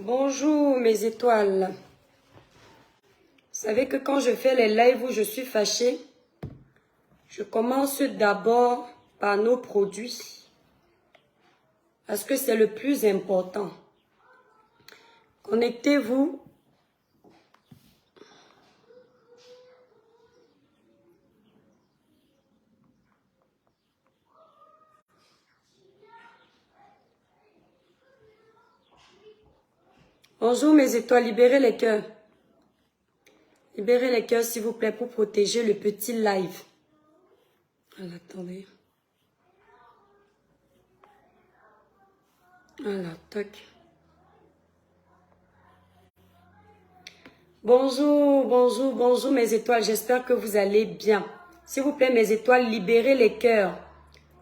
Bonjour mes étoiles. Vous savez que quand je fais les lives où je suis fâchée, je commence d'abord par nos produits. Parce que c'est le plus important. Connectez-vous. Bonjour mes étoiles, libérez les cœurs. Libérez les cœurs s'il vous plaît pour protéger le petit live. Alors, attendez. Voilà, toc. Bonjour, bonjour, bonjour mes étoiles, j'espère que vous allez bien. S'il vous plaît mes étoiles, libérez les cœurs.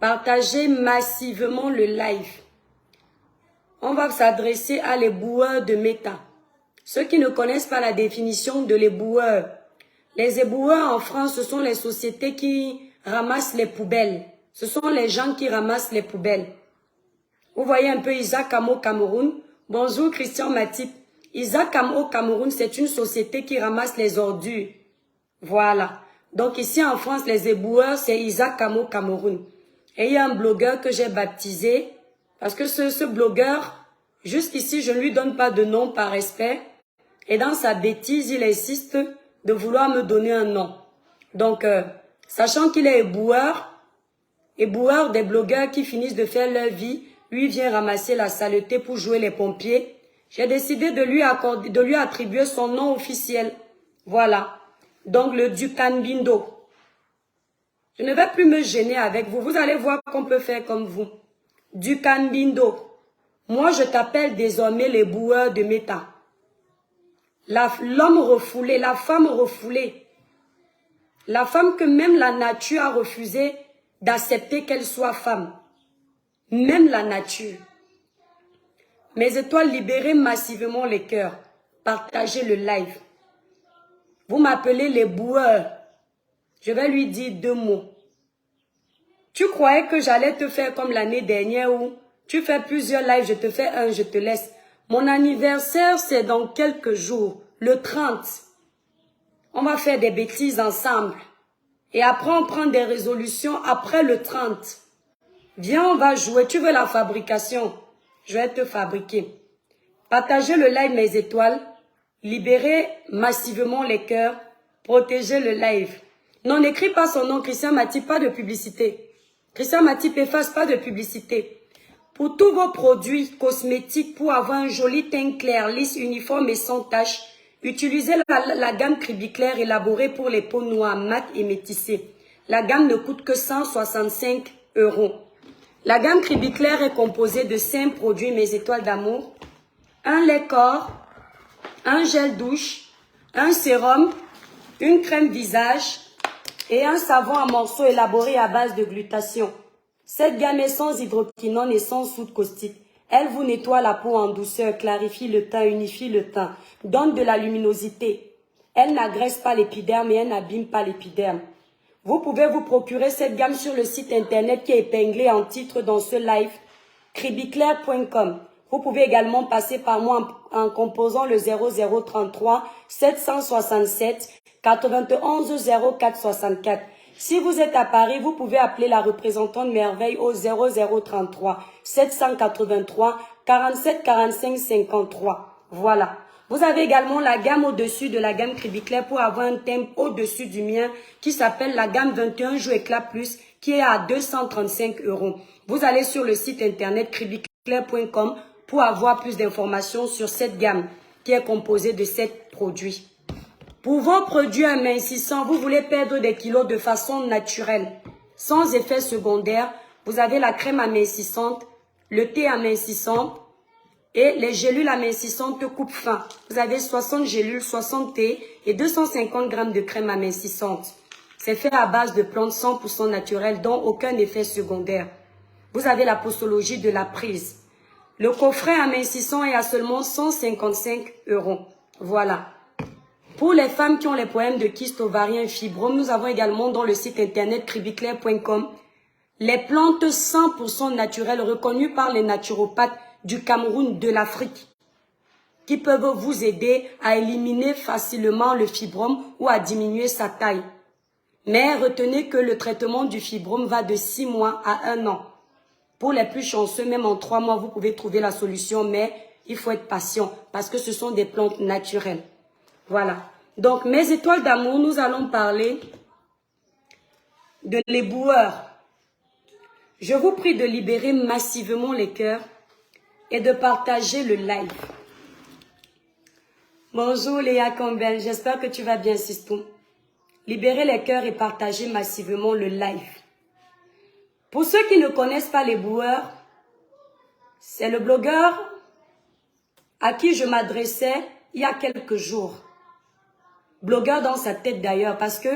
Partagez massivement le live. On va s'adresser à les boueurs de méta. Ceux qui ne connaissent pas la définition de l'éboueur. Les éboueurs en France, ce sont les sociétés qui ramassent les poubelles. Ce sont les gens qui ramassent les poubelles. Vous voyez un peu Isaac Am au Cameroun. Bonjour Christian Matip. Isaac Am au Cameroun, c'est une société qui ramasse les ordures. Voilà. Donc ici en France, les éboueurs, c'est Isaac Am au Cameroun. Et il y a un blogueur que j'ai baptisé. Parce que ce blogueur, jusqu'ici, je ne lui donne pas de nom par respect. Et dans sa bêtise, il insiste de vouloir me donner un nom. Donc, sachant qu'il est éboueur des blogueurs qui finissent de faire leur vie, lui vient ramasser la saleté pour jouer les pompiers. J'ai décidé de lui attribuer son nom officiel. Voilà. Donc, le Dukan Bindo. Je ne vais plus me gêner avec vous. Vous allez voir qu'on peut faire comme vous. Dukan Bindo. Moi, je t'appelle désormais les boueurs de méta. L'homme refoulé, la femme refoulée. La femme que même la nature a refusé d'accepter qu'elle soit femme. Même la nature. Mes étoiles, libérez massivement les cœurs. Partagez le live. Vous m'appelez les boueurs. Je vais lui dire 2 mots. Tu croyais que j'allais te faire comme l'année dernière où tu fais plusieurs lives, je te fais un, je te laisse. Mon anniversaire, c'est dans quelques jours, le 30. On va faire des bêtises ensemble. Et après, on prend des résolutions après le 30. Viens, on va jouer. Tu veux la fabrication? Je vais te fabriquer. Partagez le live, mes étoiles. Libérez massivement les cœurs. Protégez le live. Non, n'écris pas son nom, Christian Matip, pas de publicité. Christian Matip, efface pas de publicité. Pour tous vos produits cosmétiques, pour avoir un joli teint clair, lisse, uniforme et sans taches, utilisez la gamme Cribiclair élaborée pour les peaux noires, mat et métissées. La gamme ne coûte que 165 €. La gamme Cribiclair est composée de 5 produits, mes étoiles d'amour. Un lait corps, un gel douche, un sérum, une crème visage et un savon à morceaux élaboré à base de glutathion. Cette gamme est sans hydroquinone et sans soude caustique. Elle vous nettoie la peau en douceur, clarifie le teint, unifie le teint, donne de la luminosité. Elle n'agresse pas l'épiderme et elle n'abîme pas l'épiderme. Vous pouvez vous procurer cette gamme sur le site internet qui est épinglé en titre dans ce live, cribiclair.com. Vous pouvez également passer par moi en composant le 0033 767 91 0464. Si vous êtes à Paris, vous pouvez appeler la représentante Merveille au 0033 783 47 45 53. Voilà. Vous avez également la gamme au-dessus de la gamme Cribiclair pour avoir un thème au-dessus du mien qui s'appelle la gamme 21 Jour Éclat Plus qui est à 235 €. Vous allez sur le site internet cribiclair.com pour avoir plus d'informations sur cette gamme qui est composée de 7 produits. Pour vos produits amincissants, vous voulez perdre des kilos de façon naturelle, sans effet secondaire, vous avez la crème amincissante, le thé amincissant et les gélules amincissantes coupe fin. Vous avez 60 gélules, 60 thés et 250 g de crème amincissante. C'est fait à base de plantes 100% naturelles, dont aucun effet secondaire. Vous avez la posologie de la prise. Le coffret amincissant est à seulement 155 €. Voilà. Pour les femmes qui ont les problèmes de kyste ovarien et fibrome, nous avons également dans le site internet cribiclair.com les plantes 100% naturelles reconnues par les naturopathes du Cameroun, de l'Afrique. qui peuvent vous aider à éliminer facilement le fibrome ou à diminuer sa taille. Mais retenez que le traitement du fibrome va de 6 mois à 1 an. Pour les plus chanceux, même en 3 mois, vous pouvez trouver la solution, mais il faut être patient parce que ce sont des plantes naturelles. Voilà. Donc, mes étoiles d'amour, nous allons parler de l'éboueur. Je vous prie de libérer massivement les cœurs et de partager le live. Bonjour Léa Campbell, j'espère que tu vas bien, Sistou. Libérez les cœurs et partagez massivement le live. Pour ceux qui ne connaissent pas l'éboueur, c'est le blogueur à qui je m'adressais il y a quelques jours. Blogueur dans sa tête d'ailleurs, parce que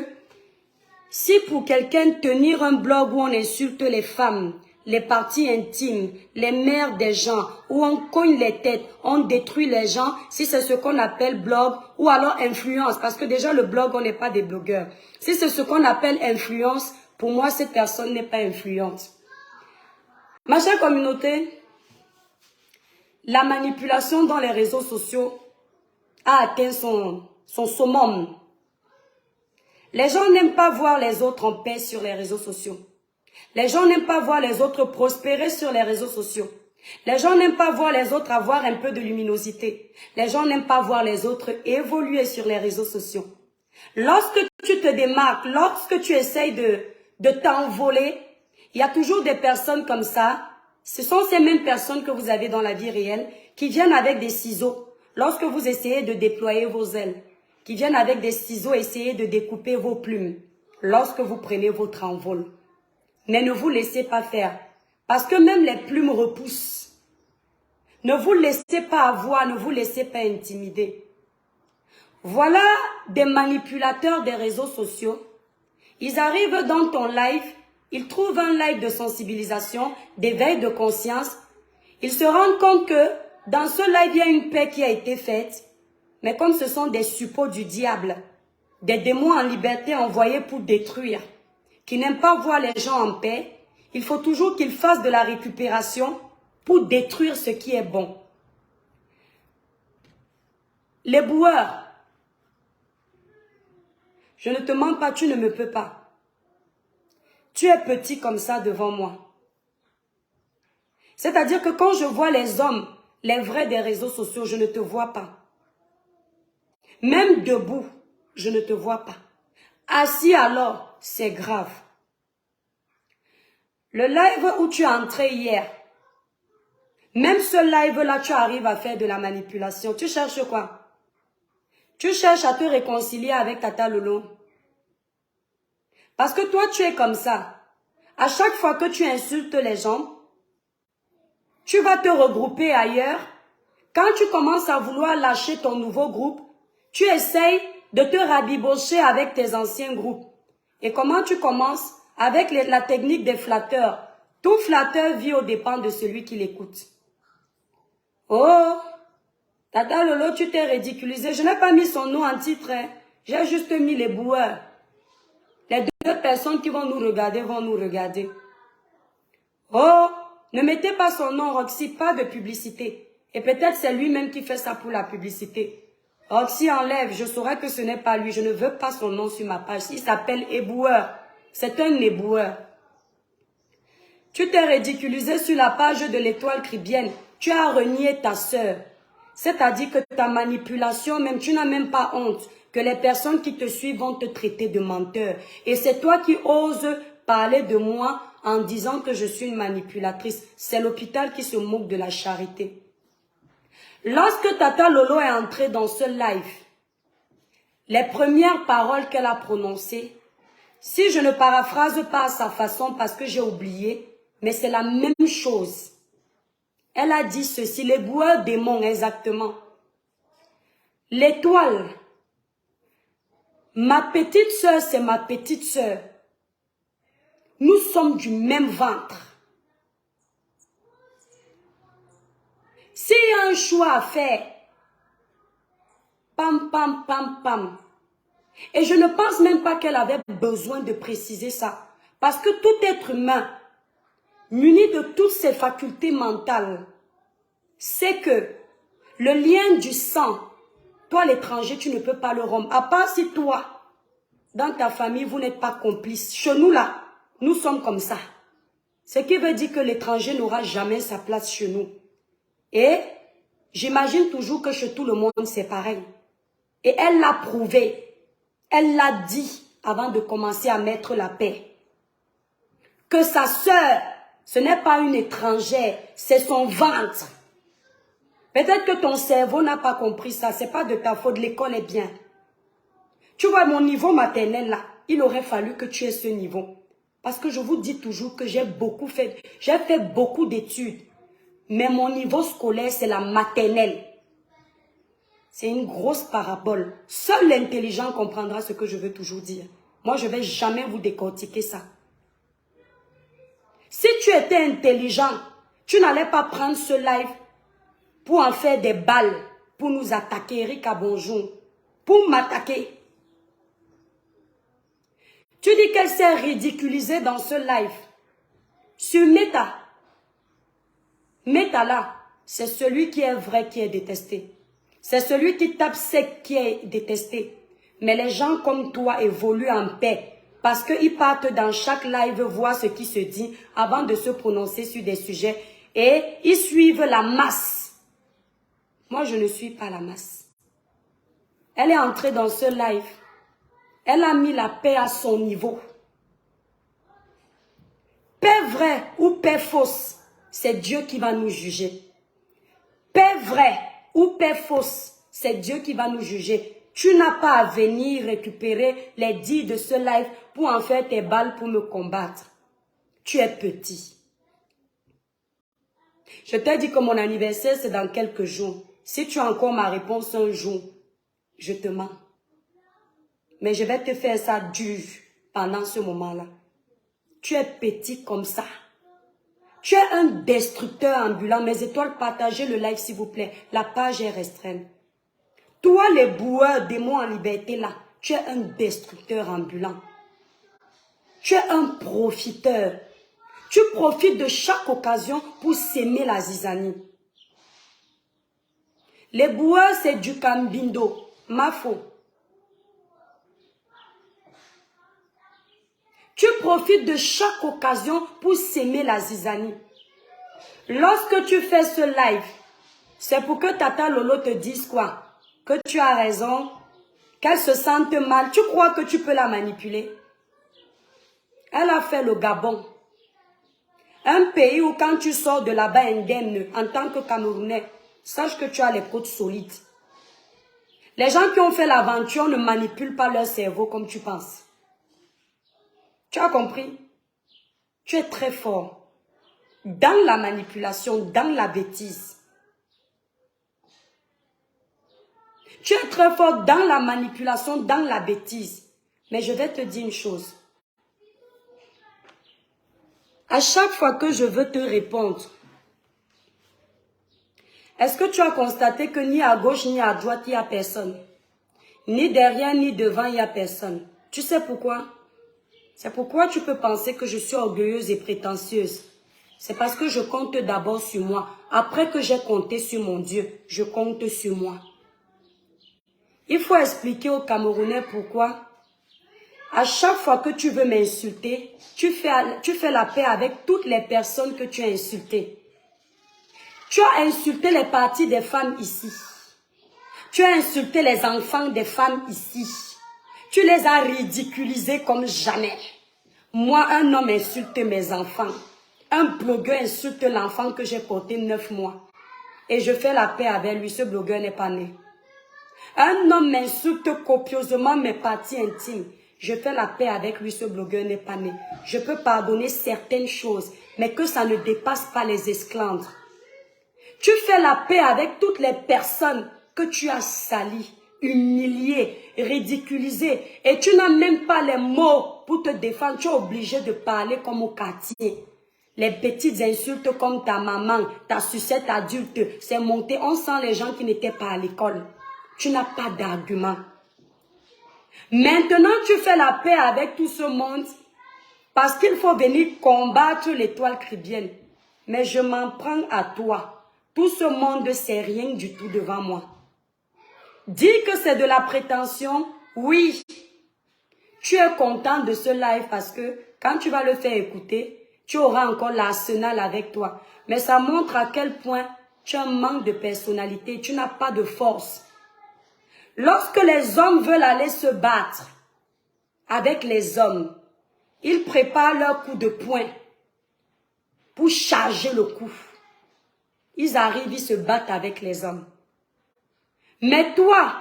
si pour quelqu'un tenir un blog où on insulte les femmes, les parties intimes, les mères des gens, où on cogne les têtes, on détruit les gens, si c'est ce qu'on appelle blog, ou alors influence, parce que déjà le blog, on n'est pas des blogueurs. Si c'est ce qu'on appelle influence, pour moi, cette personne n'est pas influente. Ma chère communauté, la manipulation dans les réseaux sociaux a atteint son summum. Les gens n'aiment pas voir les autres en paix sur les réseaux sociaux. Les gens n'aiment pas voir les autres prospérer sur les réseaux sociaux. Les gens n'aiment pas voir les autres avoir un peu de luminosité. Les gens n'aiment pas voir les autres évoluer sur les réseaux sociaux. Lorsque tu te démarques, lorsque tu essayes de t'envoler, il y a toujours des personnes comme ça. Ce sont ces mêmes personnes que vous avez dans la vie réelle qui viennent avec des ciseaux lorsque vous essayez de déployer vos ailes, qui viennent avec des ciseaux essayer de découper vos plumes lorsque vous prenez votre envol. Mais ne vous laissez pas faire, parce que même les plumes repoussent. Ne vous laissez pas avoir, ne vous laissez pas intimider. Voilà des manipulateurs des réseaux sociaux. Ils arrivent dans ton live, ils trouvent un live de sensibilisation, d'éveil de conscience. Ils se rendent compte que dans ce live, il y a une paix qui a été faite. Mais comme ce sont des suppôts du diable, des démons en liberté envoyés pour détruire, qui n'aiment pas voir les gens en paix, il faut toujours qu'ils fassent de la récupération pour détruire ce qui est bon. Les boueurs, je ne te mens pas, tu ne me peux pas. Tu es petit comme ça devant moi. C'est-à-dire que quand je vois les hommes, les vrais des réseaux sociaux, je ne te vois pas. Même debout, je ne te vois pas. Assis alors, c'est grave. Le live où tu es entré hier, même ce live-là, tu arrives à faire de la manipulation. Tu cherches quoi? Tu cherches à te réconcilier avec Tata Lolo. Parce que toi, tu es comme ça. À chaque fois que tu insultes les gens, tu vas te regrouper ailleurs. Quand tu commences à vouloir lâcher ton nouveau groupe, tu essayes de te rabibocher avec tes anciens groupes. Et comment tu commences? Avec la technique des flatteurs. Tout flatteur vit aux dépens de celui qui l'écoute. Oh, Tata Lolo, tu t'es ridiculisé. Je n'ai pas mis son nom en titre. Hein. J'ai juste mis les boueurs. Les deux personnes qui vont nous regarder. Oh, ne mettez pas son nom, Roxy, pas de publicité. Et peut-être c'est lui-même qui fait ça pour la publicité. Roxy enlève, je saurais que ce n'est pas lui. Je ne veux pas son nom sur ma page. Il s'appelle éboueur. C'est un éboueur. Tu t'es ridiculisé sur la page de l'étoile cribienne. Tu as renié ta sœur. C'est-à-dire que ta manipulation, même tu n'as même pas honte que les personnes qui te suivent vont te traiter de menteur. Et c'est toi qui oses parler de moi en disant que je suis une manipulatrice. C'est l'hôpital qui se moque de la charité. Lorsque Tata Lolo est entrée dans ce live, les premières paroles qu'elle a prononcées, si je ne paraphrase pas à sa façon parce que j'ai oublié, mais c'est la même chose. Elle a dit ceci, les boueurs démons exactement. L'étoile, ma petite sœur, c'est ma petite sœur. Nous sommes du même ventre. S'il y a un choix à faire, pam, pam, pam, pam. Et je ne pense même pas qu'elle avait besoin de préciser ça. Parce que tout être humain, muni de toutes ses facultés mentales, sait que Le lien du sang, toi l'étranger, tu ne peux pas le rompre. À part si toi, dans ta famille, vous n'êtes pas complice. Chez nous là, nous sommes comme ça. Ce qui veut dire que l'étranger n'aura jamais sa place chez nous. Et j'imagine toujours que chez tout le monde, c'est pareil. Et elle l'a prouvé. Elle l'a dit avant de commencer à mettre la paix. Que sa sœur, ce n'est pas une étrangère, c'est son ventre. Peut-être que ton cerveau n'a pas compris ça, c'est pas de ta faute, l'école est bien. Tu vois, mon niveau maternel là, il aurait fallu que tu aies ce niveau. Parce que je vous dis toujours que j'ai fait beaucoup d'études. Mais mon niveau scolaire, c'est la maternelle. C'est une grosse parabole. Seul l'intelligent comprendra ce que je veux toujours dire. Moi, je ne vais jamais vous décortiquer ça. Si tu étais intelligent, tu n'allais pas prendre ce live pour en faire des balles, pour nous attaquer, Erika, bonjour, pour m'attaquer. Tu dis qu'elle s'est ridiculisée dans ce live. Sur Meta. Meta là, c'est celui qui est vrai qui est détesté. C'est celui qui tape sec qui est détesté. Mais les gens comme toi évoluent en paix. Parce qu'ils partent dans chaque live voir ce qui se dit avant de se prononcer sur des sujets. Et ils suivent la masse. Moi, je ne suis pas la masse. Elle est entrée dans ce live. Elle a mis la paix à son niveau. Paix vraie ou paix fausse, c'est Dieu qui va nous juger. Paix vraie ou paix fausse, c'est Dieu qui va nous juger. Tu n'as pas à venir récupérer les dits de ce live pour en faire tes balles pour me combattre. Tu es petit. Je t'ai dit que mon anniversaire, c'est dans quelques jours. Si tu as encore ma réponse un jour, je te mens. Mais je vais te faire ça dur pendant ce moment-là. Tu es petit comme ça. Tu es un destructeur ambulant. Mes étoiles, partagez le live s'il vous plaît. La page est restreinte. Toi, les boueurs, démons en liberté là, tu es un destructeur ambulant. Tu es un profiteur. Tu profites de chaque occasion pour s'aimer la zizanie. Les boueurs, c'est du cambindo. Mafo. Tu profites de chaque occasion pour s'aimer la zizanie. Lorsque tu fais ce live, c'est pour que Tata Lolo te dise quoi? Que tu as raison, qu'elle se sente mal. Tu crois que tu peux la manipuler? Elle a fait le Gabon. Un pays où quand tu sors de là-bas indemne, en tant que Camerounais, sache que tu as les côtes solides. Les gens qui ont fait l'aventure ne manipulent pas leur cerveau comme tu penses. Tu as compris? Tu es très fort dans la manipulation, dans la bêtise. Tu es très fort dans la manipulation, dans la bêtise. Mais je vais te dire une chose. À chaque fois que je veux te répondre, est-ce que tu as constaté que ni à gauche ni à droite, il n'y a personne? Ni derrière ni devant, il n'y a personne. Tu sais pourquoi? C'est pourquoi tu peux penser que je suis orgueilleuse et prétentieuse. C'est parce que je compte d'abord sur moi. Après que j'ai compté sur mon Dieu, je compte sur moi. Il faut expliquer aux Camerounais pourquoi. À chaque fois que tu veux m'insulter, tu fais la paix avec toutes les personnes que tu as insultées. Tu as insulté les parties des femmes ici. Tu as insulté les enfants des femmes ici. Tu les as ridiculisés comme jamais. Moi, un homme insulte mes enfants. Un blogueur insulte l'enfant que j'ai porté 9 mois. Et je fais la paix avec lui, ce blogueur n'est pas né. Un homme m'insulte copieusement mes parties intimes. Je fais la paix avec lui, ce blogueur n'est pas né. Je peux pardonner certaines choses, mais que ça ne dépasse pas les esclandres. Tu fais la paix avec toutes les personnes que tu as salies, humiliées, ridiculisées. Et tu n'as même pas les mots pour te défendre. Tu es obligé de parler comme au quartier. Les petites insultes comme ta maman, ta sucette adulte, c'est monté. On sent les gens qui n'étaient pas à l'école. Tu n'as pas d'argument. Maintenant, tu fais la paix avec tout ce monde parce qu'il faut venir combattre l'étoile chrétienne. Mais je m'en prends à toi. Tout ce monde, c'est rien du tout devant moi. Dis que c'est de la prétention, oui. Tu es content de ce live parce que quand tu vas le faire écouter, tu auras encore l'arsenal avec toi. Mais ça montre à quel point tu as un manque de personnalité, tu n'as pas de force. Lorsque les hommes veulent aller se battre avec les hommes, ils préparent leur coup de poing pour charger le coup. Ils arrivent, ils se battent avec les hommes. Mais toi,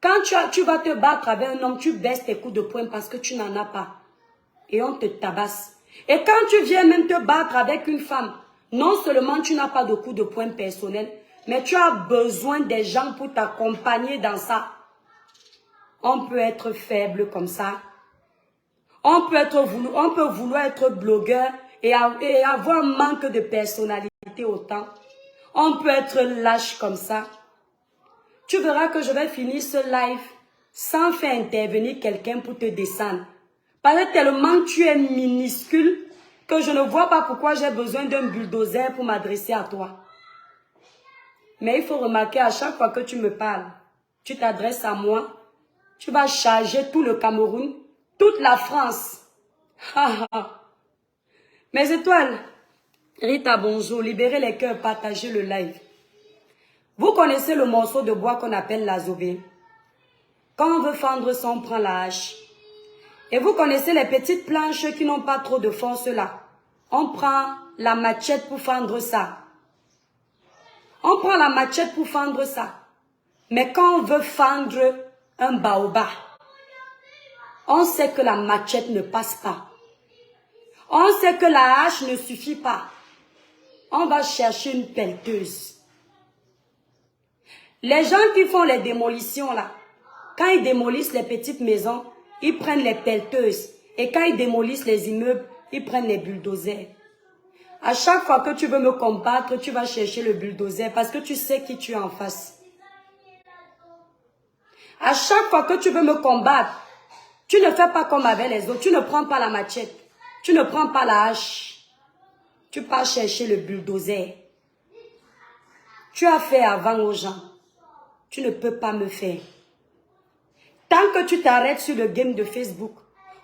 quand tu vas te battre avec un homme, tu baisses tes coups de poing parce que tu n'en as pas. Et on te tabasse. Et quand tu viens même te battre avec une femme, non seulement tu n'as pas de coup de poing personnel, mais tu as besoin des gens pour t'accompagner dans ça. On peut être faible comme ça. On peut vouloir être blogueur et avoir un manque de personnalité autant. On peut être lâche comme ça. Tu verras que je vais finir ce live sans faire intervenir quelqu'un pour te descendre. Parce que tellement tu es minuscule que je ne vois pas pourquoi j'ai besoin d'un bulldozer pour m'adresser à toi. Mais il faut remarquer à chaque fois que tu me parles, tu t'adresses à moi, tu vas charger tout le Cameroun, toute la France. Mes étoiles, Rita, bonjour, libérez les cœurs, partagez le live. Vous connaissez le morceau de bois qu'on appelle l'azobé. Quand on veut fendre ça, on prend la hache. Et vous connaissez les petites planches qui n'ont pas trop de force là. On prend la machette pour fendre ça. On prend la machette pour fendre ça. Mais quand on veut fendre un baobab, on sait que la machette ne passe pas. On sait que la hache ne suffit pas. On va chercher une pelleteuse. Les gens qui font les démolitions là, quand ils démolissent les petites maisons, ils prennent les pelleteuses. Et quand ils démolissent les immeubles, ils prennent les bulldozers. À chaque fois que tu veux me combattre, tu vas chercher le bulldozer parce que tu sais qui tu es en face. À chaque fois que tu veux me combattre, tu ne fais pas comme avec les autres. Tu ne prends pas la machette. Tu ne prends pas la hache. Tu pars chercher le bulldozer. Tu as fait avant aux gens. Tu ne peux pas me faire. Tant que tu t'arrêtes sur le game de Facebook,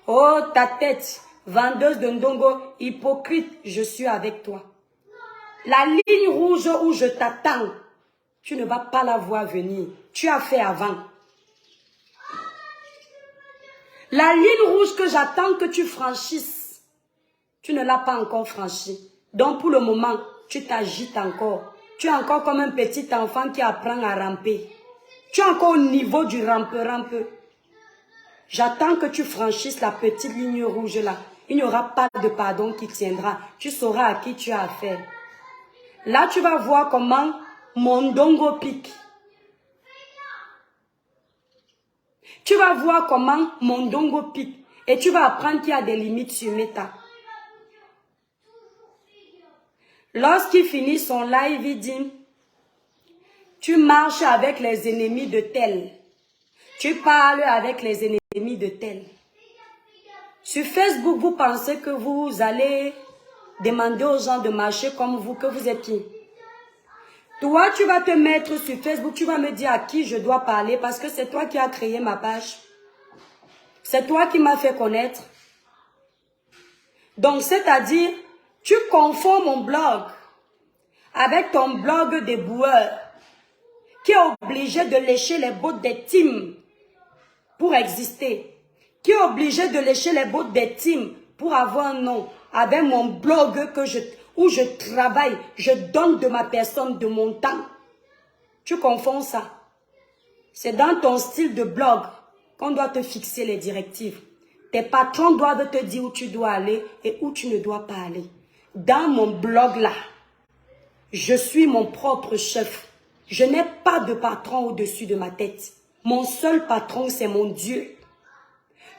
oh ta tête, vendeuse de ndongo, hypocrite, je suis avec toi. La ligne rouge où je t'attends, tu ne vas pas la voir venir. Tu as fait avant. La ligne rouge que j'attends que tu franchisses, tu ne l'as pas encore franchie. Donc pour le moment, tu t'agites encore. Tu es encore comme un petit enfant qui apprend à ramper. Tu es encore au niveau du rampe-rampe. J'attends que tu franchisses la petite ligne rouge là. Il n'y aura pas de pardon qui tiendra. Tu sauras à qui tu as affaire. Là, tu vas voir comment mon ndongo pique. Tu vas voir comment mon ndongo pique. Et tu vas apprendre qu'il y a des limites sur Meta. Lorsqu'il finit son live, il dit, tu marches avec les ennemis de tel. Tu parles avec les ennemis de tel. Sur Facebook, vous pensez que vous allez demander aux gens de marcher comme vous, que vous êtes qui? Toi, tu vas te mettre sur Facebook, tu vas me dire à qui je dois parler parce que c'est toi qui as créé ma page. C'est toi qui m'as fait connaître. Donc, c'est-à-dire, tu confonds mon blog avec ton blog des boueurs qui est obligé de lécher les bottes des teams pour exister. Qui est obligé de lécher les bottes des teams pour avoir un nom. Avec mon blog où je travaille, je donne de ma personne, de mon temps. Tu confonds ça. C'est dans ton style de blog qu'on doit te fixer les directives. Tes patrons doivent te dire où tu dois aller et où tu ne dois pas aller. Dans mon blog là, je suis mon propre chef. Je n'ai pas de patron au-dessus de ma tête. Mon seul patron, c'est mon Dieu.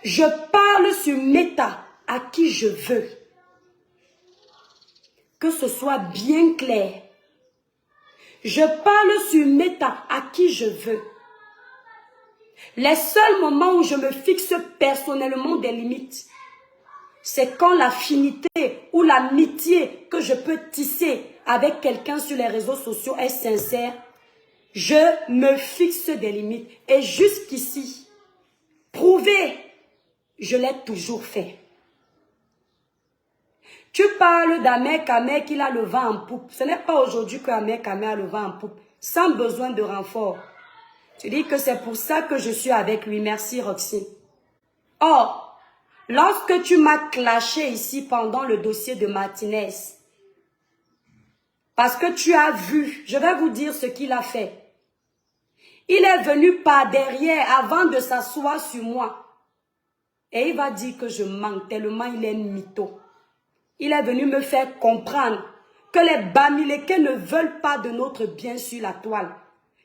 Je parle sur Meta à qui je veux. Que ce soit bien clair. Je parle sur Meta à qui je veux. Les seuls moments où je me fixe personnellement des limites, c'est quand l'affinité ou l'amitié que je peux tisser avec quelqu'un sur les réseaux sociaux est sincère, je me fixe des limites. Et jusqu'ici, prouver, je l'ai toujours fait. Tu parles d'Ahmed Kamé qu'il a le vent en poupe. Ce n'est pas aujourd'hui qu'Ahmed Kamé a le vent en poupe, sans besoin de renfort. Tu dis que c'est pour ça que je suis avec lui. Merci Roxy. Or, lorsque tu m'as clashé ici pendant le dossier de Martinez, parce que tu as vu, je vais vous dire ce qu'il a fait. Il est venu par derrière avant de s'asseoir sur moi. Et il va dire que je manque tellement il est mytho. Il est venu me faire comprendre que les Bamileke ne veulent pas de notre bien sur la toile.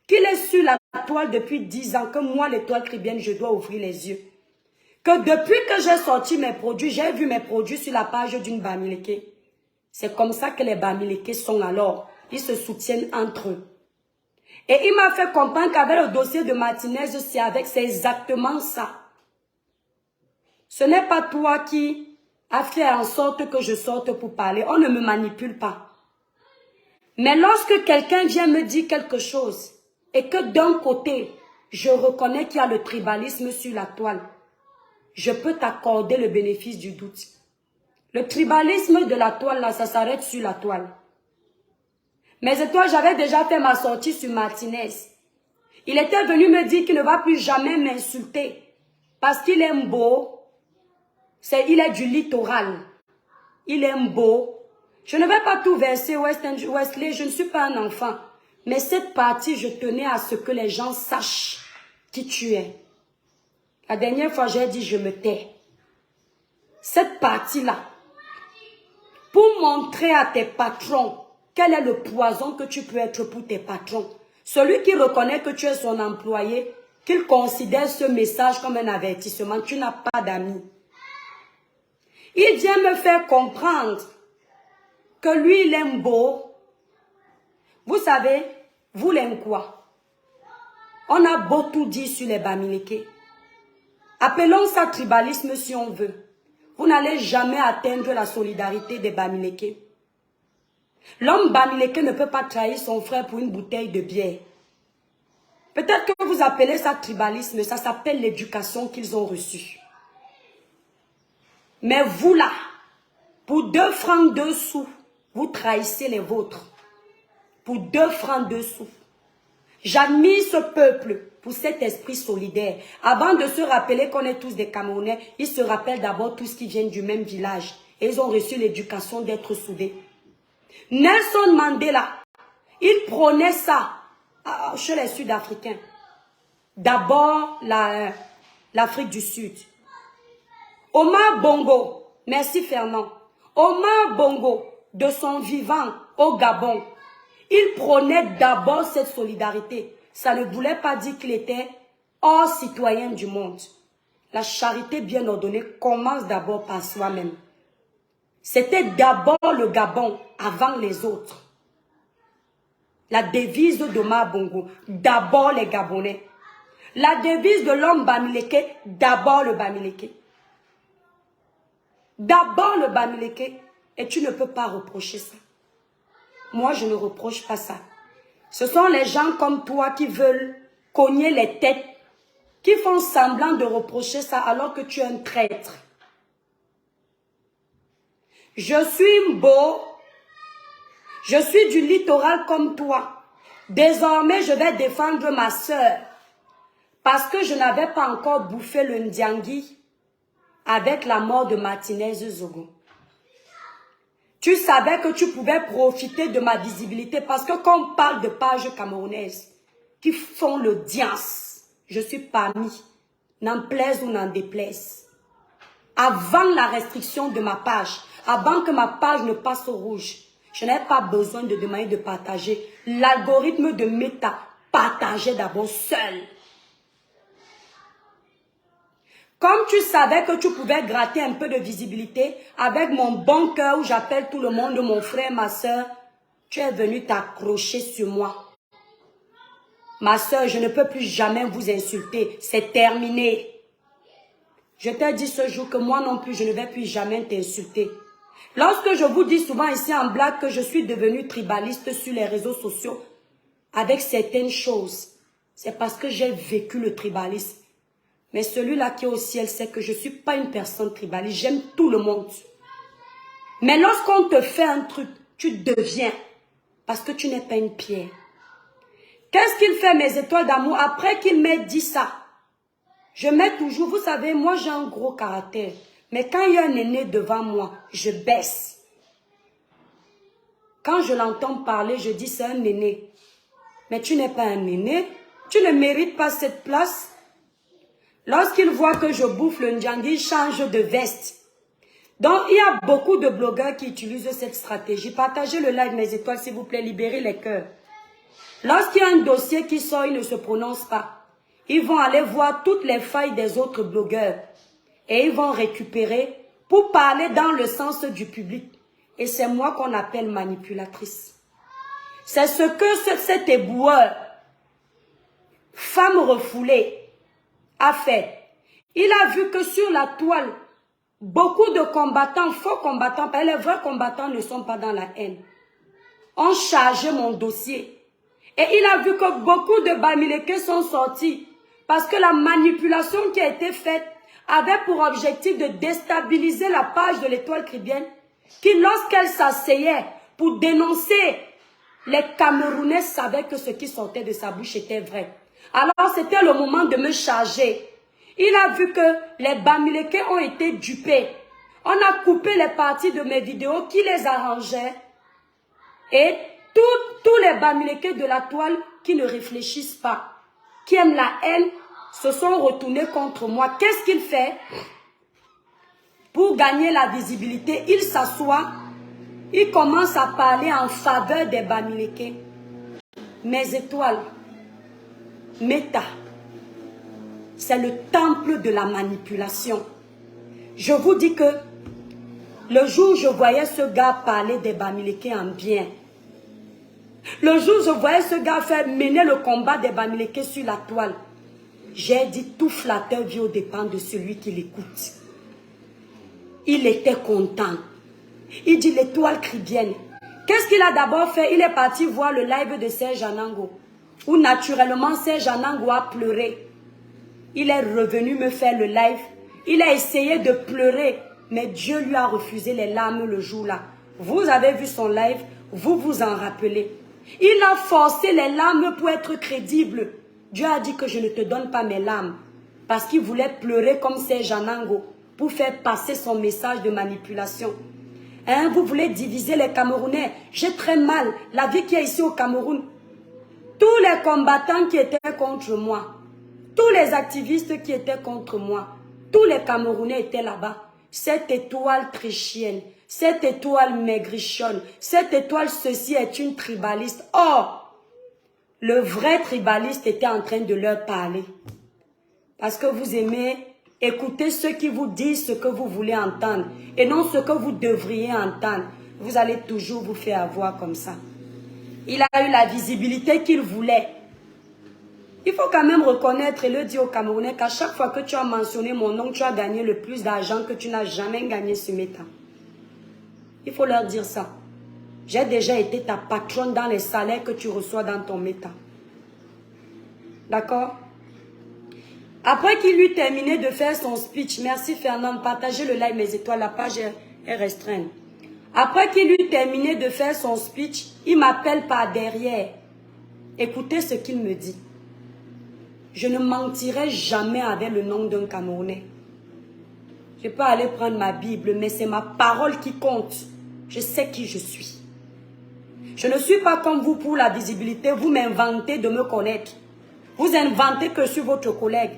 Qu'il est sur la toile depuis 10 ans, que moi, l'étoile chrétienne, je dois ouvrir les yeux. Que depuis que j'ai sorti mes produits, j'ai vu mes produits sur la page d'une Bamileke. C'est comme ça que les Bamileke sont alors. Ils se soutiennent entre eux. Et il m'a fait comprendre qu'avec le dossier de Martinez, c'est exactement ça. Ce n'est pas toi qui a fait en sorte que je sorte pour parler. On ne me manipule pas. Mais lorsque quelqu'un vient me dire quelque chose et que d'un côté, je reconnais qu'il y a le tribalisme sur la toile, je peux t'accorder le bénéfice du doute. Le tribalisme de la toile, là, ça s'arrête sur la toile. Mais toi, j'avais déjà fait ma sortie sur Martinez. Il était venu me dire qu'il ne va plus jamais m'insulter parce qu'il aime beau. Il est du littoral. Il aime beau. Je ne vais pas tout verser, Wesley, je ne suis pas un enfant. Mais cette partie, je tenais à ce que les gens sachent qui tu es. La dernière fois, j'ai dit, je me tais. Cette partie-là, pour montrer à tes patrons quel est le poison que tu peux être pour tes patrons. Celui qui reconnaît que tu es son employé, qu'il considère ce message comme un avertissement, tu n'as pas d'amis. Il vient me faire comprendre que lui, il aime beau. Vous savez, vous l'aimez quoi? On a beau tout dire sur les Bamileke. Appelons ça tribalisme si on veut. Vous n'allez jamais atteindre la solidarité des Bamileke. L'homme Bamileke ne peut pas trahir son frère pour une bouteille de bière. Peut-être que vous appelez ça tribalisme, ça s'appelle l'éducation qu'ils ont reçue. Mais vous là, pour 2 francs 2 sous, vous trahissez les vôtres. Pour 2 francs 2 sous. J'admire ce peuple pour cet esprit solidaire. Avant de se rappeler qu'on est tous des Camerounais, ils se rappellent d'abord tous qui viennent du même village. Et ils ont reçu l'éducation d'être soudés. Nelson Mandela, il prônait ça chez les Sud-Africains. D'abord l'Afrique du Sud. Omar Bongo, merci Fernand. Omar Bongo, de son vivant au Gabon, il prônait d'abord cette solidarité. Ça ne voulait pas dire qu'il était hors citoyen du monde. La charité bien ordonnée commence d'abord par soi-même. C'était d'abord le Gabon avant les autres. La devise d'Omar Bongo, d'abord les Gabonais. La devise de l'homme Bamileke, d'abord le Bamileke. D'abord le Bamileke, et tu ne peux pas reprocher ça. Moi, je ne reproche pas ça. Ce sont les gens comme toi qui veulent cogner les têtes, qui font semblant de reprocher ça alors que tu es un traître. Je suis beau, je suis du littoral comme toi. Désormais, je vais défendre ma soeur parce que je n'avais pas encore bouffé le Ndiangui avec la mort de Martinez Zogo. Tu savais que tu pouvais profiter de ma visibilité parce que quand on parle de pages camerounaises qui font le diance, je suis parmi, n'en plaise ou n'en déplaise. Avant la restriction de ma page, avant que ma page ne passe au rouge, je n'avais pas besoin de demander de partager. L'algorithme de Meta partageait d'abord seul. Comme tu savais que tu pouvais gratter un peu de visibilité, avec mon bon cœur où j'appelle tout le monde, mon frère, ma soeur, tu es venu t'accrocher sur moi. Ma soeur, je ne peux plus jamais vous insulter. C'est terminé. Je t'ai dit ce jour que moi non plus, je ne vais plus jamais t'insulter. Lorsque je vous dis souvent ici en blague que je suis devenue tribaliste sur les réseaux sociaux avec certaines choses, c'est parce que j'ai vécu le tribalisme. Mais celui-là qui est au ciel sait que je ne suis pas une personne tribaliste. J'aime tout le monde. Mais lorsqu'on te fait un truc, tu deviens. Parce que tu n'es pas une pierre. Qu'est-ce qu'il fait, mes étoiles d'amour? Après qu'il m'ait dit ça, je mets toujours, vous savez, moi j'ai un gros caractère. Mais quand il y a un aîné devant moi, je baisse. Quand je l'entends parler, je dis c'est un aîné. Mais tu n'es pas un aîné. Tu ne mérites pas cette place. Lorsqu'il voit que je bouffe le ndjangi, il change de veste. Donc, il y a beaucoup de blogueurs qui utilisent cette stratégie. Partagez le live, mes étoiles, s'il vous plaît, libérez les cœurs. Lorsqu'il y a un dossier qui sort, il ne se prononce pas. Ils vont aller voir toutes les failles des autres blogueurs. Et ils vont récupérer pour parler dans le sens du public. Et c'est moi qu'on appelle manipulatrice. C'est ce que cet éboueur, femme refoulée, a fait. Il a vu que sur la toile, beaucoup de combattants, faux combattants, parce que les vrais combattants ne sont pas dans la haine, ont chargé mon dossier. Et il a vu que beaucoup de Bamileke sont sortis parce que la manipulation qui a été faite avait pour objectif de déstabiliser la page de l'Étoile chrétienne qui, lorsqu'elle s'asseyait pour dénoncer, les Camerounais savaient que ce qui sortait de sa bouche était vrai. Alors c'était le moment de me charger. Il a vu que les Bamileke ont été dupés. On a coupé les parties de mes vidéos qui les arrangeaient. Et tous les Bamileke de la toile qui ne réfléchissent pas, qui aiment la haine, se sont retournés contre moi. Qu'est-ce qu'il fait? Pour gagner la visibilité, il s'assoit, il commence à parler en faveur des Bamileke. Mes étoiles, Méta, c'est le temple de la manipulation. Je vous dis que le jour où je voyais ce gars parler des Bamileke en bien, le jour où je voyais ce gars faire mener le combat des Bamileke sur la toile, j'ai dit tout flatteur vit au dépend de celui qui l'écoute. Il était content. Il dit l'Étoile chrétienne. Qu'est-ce qu'il a d'abord fait? Il est parti voir le live de Serge Anango, où naturellement Serge Anango a pleuré. Il est revenu me faire le live. Il a essayé de pleurer, mais Dieu lui a refusé les larmes le jour-là. Vous avez vu son live, vous vous en rappelez. Il a forcé les larmes pour être crédible. Dieu a dit que je ne te donne pas mes larmes. Parce qu'il voulait pleurer comme Serge Anango pour faire passer son message de manipulation. Hein, vous voulez diviser les Camerounais. J'ai très mal. La vie qui est ici au Cameroun. Tous les combattants qui étaient contre moi, tous les activistes qui étaient contre moi, tous les Camerounais étaient là-bas. Cette étoile trichienne, cette étoile maigrichonne, cette étoile ceci est une tribaliste. Or, le vrai tribaliste était en train de leur parler. Parce que vous aimez écouter ceux qui vous disent ce que vous voulez entendre et non ce que vous devriez entendre. Vous allez toujours vous faire avoir comme ça. Il a eu la visibilité qu'il voulait. Il faut quand même reconnaître et le dire aux Camerounais qu'à chaque fois que tu as mentionné mon nom, tu as gagné le plus d'argent que tu n'as jamais gagné ce matin. Il faut leur dire ça. J'ai déjà été ta patronne dans les salaires que tu reçois dans ton méta. D'accord? Après qu'il eut terminé de faire son speech, merci Fernand, partagez le live mes étoiles, la page est restreinte. Après qu'il eut terminé de faire son speech, il m'appelle par derrière. Écoutez ce qu'il me dit. Je ne mentirai jamais avec le nom d'un Camerounais. Je peux aller prendre ma Bible, mais c'est ma parole qui compte. Je sais qui je suis. Je ne suis pas comme vous pour la visibilité. Vous m'inventez de me connaître. Vous inventez que je suis votre collègue.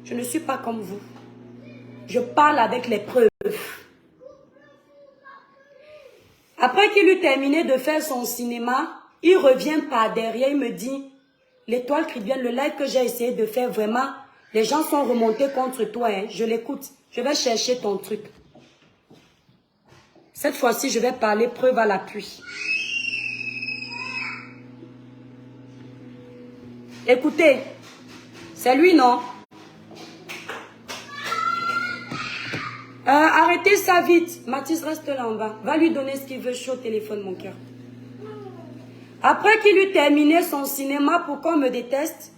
Je ne suis pas comme vous. Je parle avec les preuves. Après qu'il eut terminé de faire son cinéma, il revient par derrière, il me dit, l'Étoile chrétienne, le live que j'ai essayé de faire, vraiment, les gens sont remontés contre toi. Hein. Je l'écoute. Je vais chercher ton truc. Cette fois-ci, je vais parler preuve à l'appui. Écoutez, c'est lui, non? Arrêtez ça vite. Mathis reste là en bas. Va lui donner ce qu'il veut chaud au téléphone, mon cœur. Après qu'il eut terminé son cinéma pour qu'on me déteste,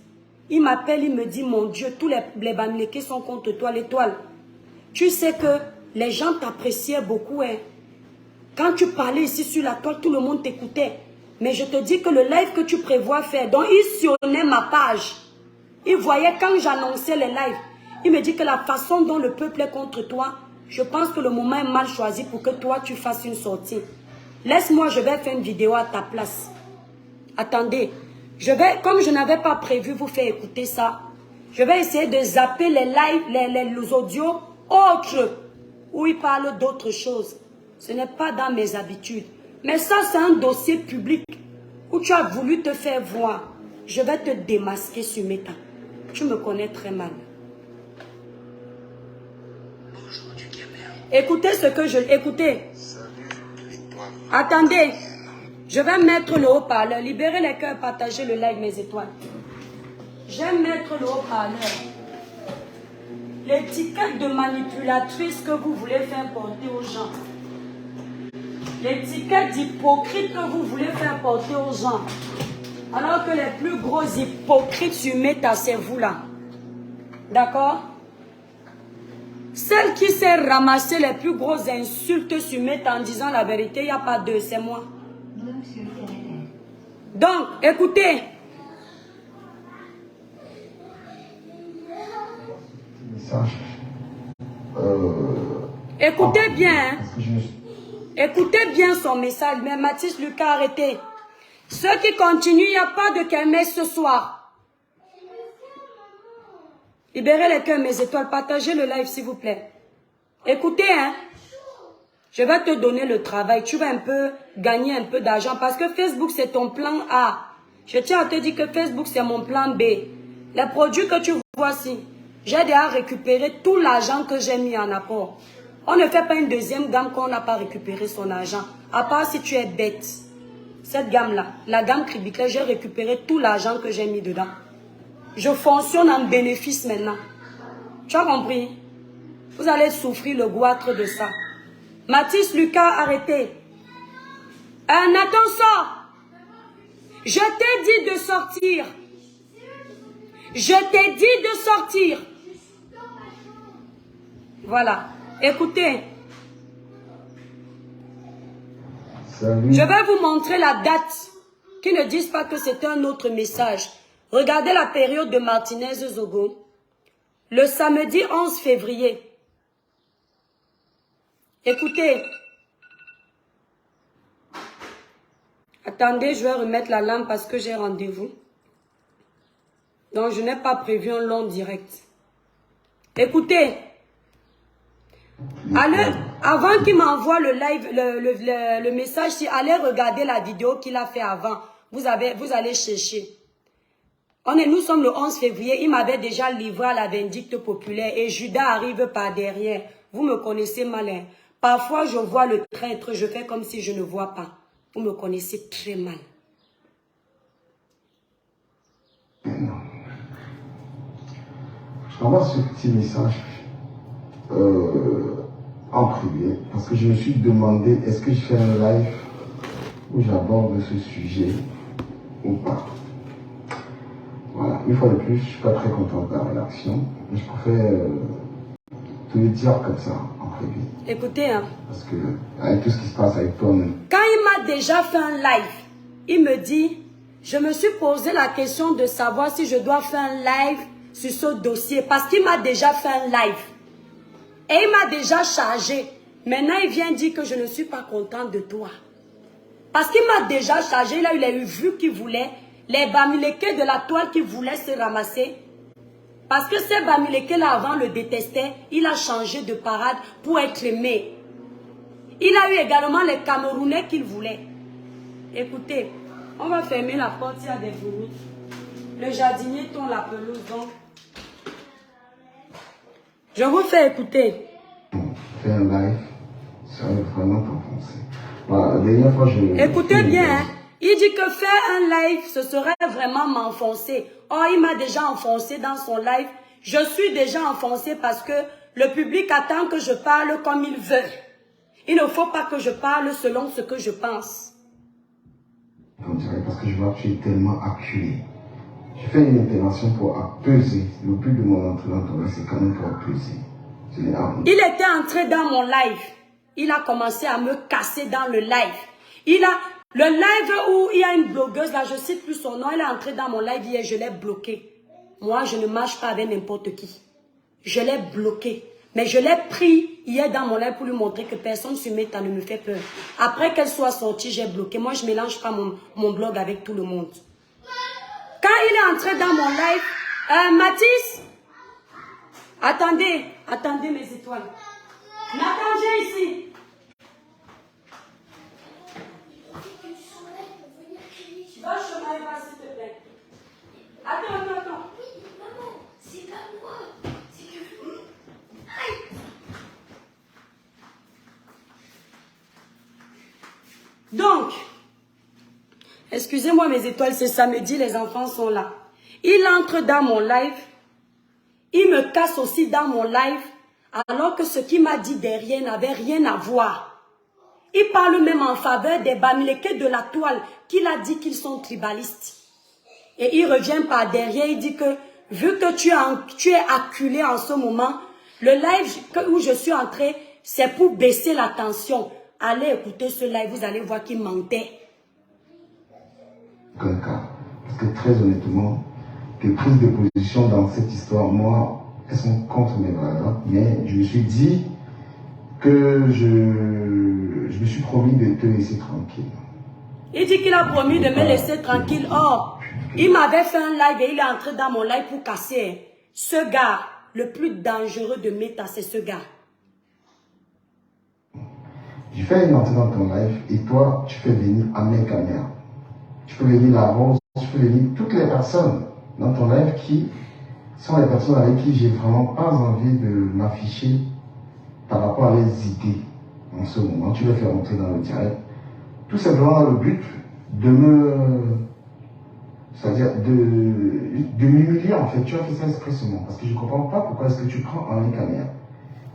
il m'appelle, il me dit, mon Dieu, tous les Bamileke sont contre toi, l'étoile. Tu sais que les gens t'appréciaient beaucoup. Hein. Quand tu parlais ici sur la toile, tout le monde t'écoutait. Mais je te dis que le live que tu prévois faire, donc il sillonnait ma page. Il voyait quand j'annonçais les lives. Il me dit que la façon dont le peuple est contre toi, je pense que le moment est mal choisi pour que toi, tu fasses une sortie. Laisse-moi, je vais faire une vidéo à ta place. Attendez, comme je n'avais pas prévu vous faire écouter ça, je vais essayer de zapper les lives, les audios autres, où il parle d'autres choses. Ce n'est pas dans mes habitudes. Mais ça, c'est un dossier public où tu as voulu te faire voir. Je vais te démasquer sur Meta. Tu me connais très mal. Écoutez ce que je... Écoutez. Attendez. Je vais mettre le haut-parleur. Libérez les cœurs, partagez le like, mes étoiles. Je vais mettre le haut-parleur. L'étiquette de manipulatrice que vous voulez faire porter aux gens. L'étiquette d'hypocrite que vous voulez faire porter aux gens. Alors que les plus gros hypocrites sur Meta, c'est vous là. D'accord? Celle qui s'est ramassée les plus grosses insultes sur Meta en disant la vérité, il n'y a pas deux, c'est moi. Donc, écoutez. Écoutez bien. Écoutez bien son message. Mais Mathis Lucas, arrêtez. Ceux qui continuent, il n'y a pas de kermesse ce soir. Libérez les cœurs, mes étoiles. Partagez le live, s'il vous plaît. Écoutez, hein. Je vais te donner le travail. Tu vas un peu gagner un peu d'argent. Parce que Facebook, c'est ton plan A. Je tiens à te dire que Facebook, c'est mon plan B. Les produits que tu vois ici, j'ai déjà récupéré tout l'argent que j'ai mis en apport. On ne fait pas une deuxième gamme quand on n'a pas récupéré son argent. À part si tu es bête. Cette gamme-là, la gamme Cribiclet, j'ai récupéré tout l'argent que j'ai mis dedans. Je fonctionne en bénéfice maintenant. Tu as compris? Vous allez souffrir le goitre de ça. Mathis Lucas, arrêtez. Nathan, sort. Je t'ai dit de sortir. Je t'ai dit de sortir. Voilà. Écoutez. Salut. Je vais vous montrer la date. Qui ne disent pas que c'est un autre message. Regardez la période de Martinez Zogo. Le samedi 11 février. Écoutez. Attendez, je vais remettre la lampe parce que j'ai rendez-vous. Donc, je n'ai pas prévu un long direct. Écoutez. Allez, avant qu'il m'envoie le live, le message, si allez regarder la vidéo qu'il a fait avant. Vous allez chercher. Nous sommes le 11 février. Il m'avait déjà livré à la vindicte populaire. Et Judas arrive par derrière. Vous me connaissez malin. Parfois, je vois le traître. Je fais comme si je ne vois pas. Vous me connaissez très mal. Je t'envoie ce petit message en privé parce que je me suis demandé est-ce que je fais un live où j'aborde ce sujet ou pas. Voilà, une fois de plus, je ne suis pas très content de la réaction, mais je préfère te le dire comme ça en privé. Écoutez, hein. Parce que avec tout ce qui se passe avec toi-même. Quand il m'a déjà fait un live, il me dit, je me suis posé la question de savoir si je dois faire un live sur ce dossier parce qu'il m'a déjà fait un live. Et il m'a déjà chargé. Maintenant, il vient dire que je ne suis pas content de toi. Parce qu'il m'a déjà chargé, il a eu les vues qu'il voulait, les Bamileke de la toile qu'il voulait se ramasser. Parce que ces Bamileke-là, avant, le détestaient. Il a changé de parade pour être aimé. Il a eu également les Camerounais qu'il voulait. Écoutez, on va fermer la porte, il y a des bruits. Le jardinier tombe la pelouse, donc. Je vous fais écouter. Faire un live, ça va vraiment t'enfoncer. Voilà, la dernière fois, écoutez bien, hein. Il dit que faire un live, ce serait vraiment m'enfoncer. Oh, il m'a déjà enfoncé dans son live. Je suis déjà enfoncé parce que le public attend que je parle comme il veut. Il ne faut pas que je parle selon ce que je pense. Parce que je vois que tu es tellement acculé. Je fais une intervention pour apaiser. Le but de mon entrée dans ton live, c'est quand même pour apaiser. Il était entré dans mon live. Il a commencé à me casser dans le live. Le live où il y a une blogueuse, là, je ne cite plus son nom, elle est entrée dans mon live hier, je l'ai bloqué. Moi, je ne marche pas avec n'importe qui. Je l'ai bloqué. Mais je l'ai pris hier dans mon live pour lui montrer que personne sur Meta ne me fait peur. Après qu'elle soit sortie, j'ai bloqué. Moi, je ne mélange pas mon blog avec tout le monde. Quand il est entré dans mon live, Mathis, attendez mes étoiles. Nathan, viens ici. Va au chemin, va, s'il te plaît. Attends. Oui, maman, c'est pas moi. C'est que vous. Aïe. Donc, excusez-moi mes étoiles, c'est samedi, les enfants sont là. Il entre dans mon live. Il me casse aussi dans mon live. Alors que ce qu'il m'a dit derrière n'avait rien à voir. Il parle même en faveur des Bamileke de la toile, qu'il a dit qu'ils sont tribalistes. Et il revient par derrière, il dit que, vu que tu es acculé en ce moment, le live où je suis entré, c'est pour baisser la tension. Allez écouter ce live, vous allez voir qu'il mentait. Parce que très honnêtement, tes prises de position dans cette histoire, moi, elles sont contre mes valeurs, mais je me suis dit que je me suis promis de te laisser tranquille. Il dit qu'il a promis de me laisser tranquille. Or, il m'avait fait un live et il est entré dans mon live pour casser. Ce gars, le plus dangereux de Meta, c'est ce gars. J'ai fait une entrée dans ton live et toi, tu fais venir Ahmed Kamer. Tu peux venir la Rose, tu peux venir toutes les personnes dans ton live qui sont les personnes avec qui j'ai vraiment pas envie de m'afficher par rapport à les idées en ce moment. Tu les fais rentrer dans le direct. Tout simplement dans le but de c'est-à-dire de m'humilier en fait. Tu as fait ça expressément parce que je ne comprends pas pourquoi est-ce que tu prends en caméra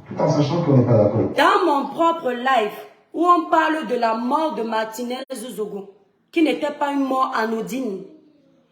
tout en sachant qu'on n'est pas d'accord. Dans mon propre live où on parle de la mort de Martinez Zogo, qui n'était pas une mort anodine,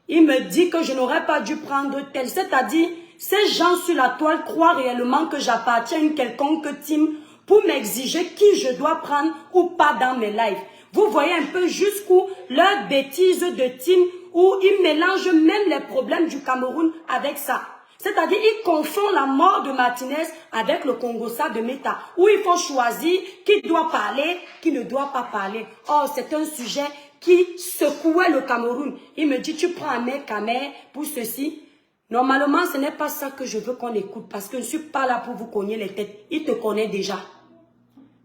il me dit que je n'aurais pas dû prendre tel. C'est-à-dire, ces gens sur la toile croient réellement que j'appartiens à une quelconque team pour m'exiger qui je dois prendre ou pas dans mes lives. Vous voyez un peu jusqu'où leur bêtise de team, où ils mélangent même les problèmes du Cameroun avec ça. C'est-à-dire, ils confondent la mort de Martinez avec le Congossa de Meta, où il faut choisir qui doit parler, qui ne doit pas parler. Or, c'est un sujet qui secouait le Cameroun. Il me dit, tu prends un mec à mer pour ceci. Normalement, ce n'est pas ça que je veux qu'on écoute, parce que je ne suis pas là pour vous cogner les têtes. Il te connaît déjà.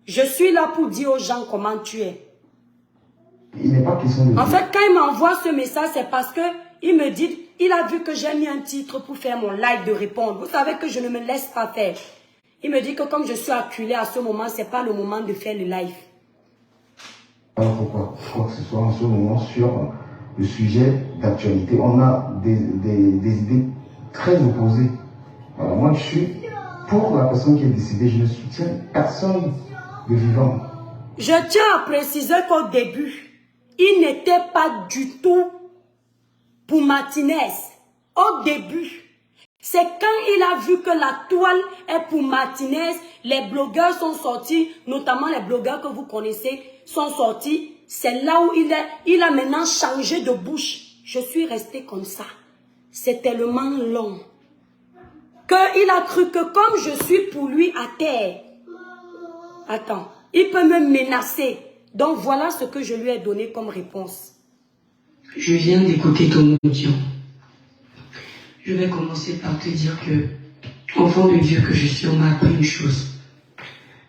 Je suis là pour dire aux gens comment tu es. Il n'est pas question de... En fait, quand il m'envoie ce message, c'est parce que il me dit, il a vu que j'ai mis un titre pour faire mon live de répondre. Vous savez que je ne me laisse pas faire. Il me dit que comme je suis acculé à ce moment, ce n'est pas le moment de faire le live. Alors pourquoi quoi que ce soit en ce moment sur le sujet d'actualité, on a des idées très opposées. Alors moi, je suis pour la personne qui est décédée. Je ne soutiens personne de vivant. Je tiens à préciser qu'au début, il n'était pas du tout pour Martinez. Au début, c'est quand il a vu que la toile est pour Martinez, les blogueurs sont sortis, notamment les blogueurs que vous connaissez, sont sortis. C'est là où il a maintenant changé de bouche. Je suis restée comme ça. C'est tellement long qu'il a cru que comme je suis pour lui à terre, attends, il peut me menacer. Donc voilà ce que je lui ai donné comme réponse. Je viens d'écouter ton audio. Je vais commencer par te dire que, enfant de Dieu que je suis, on m'a appris une chose.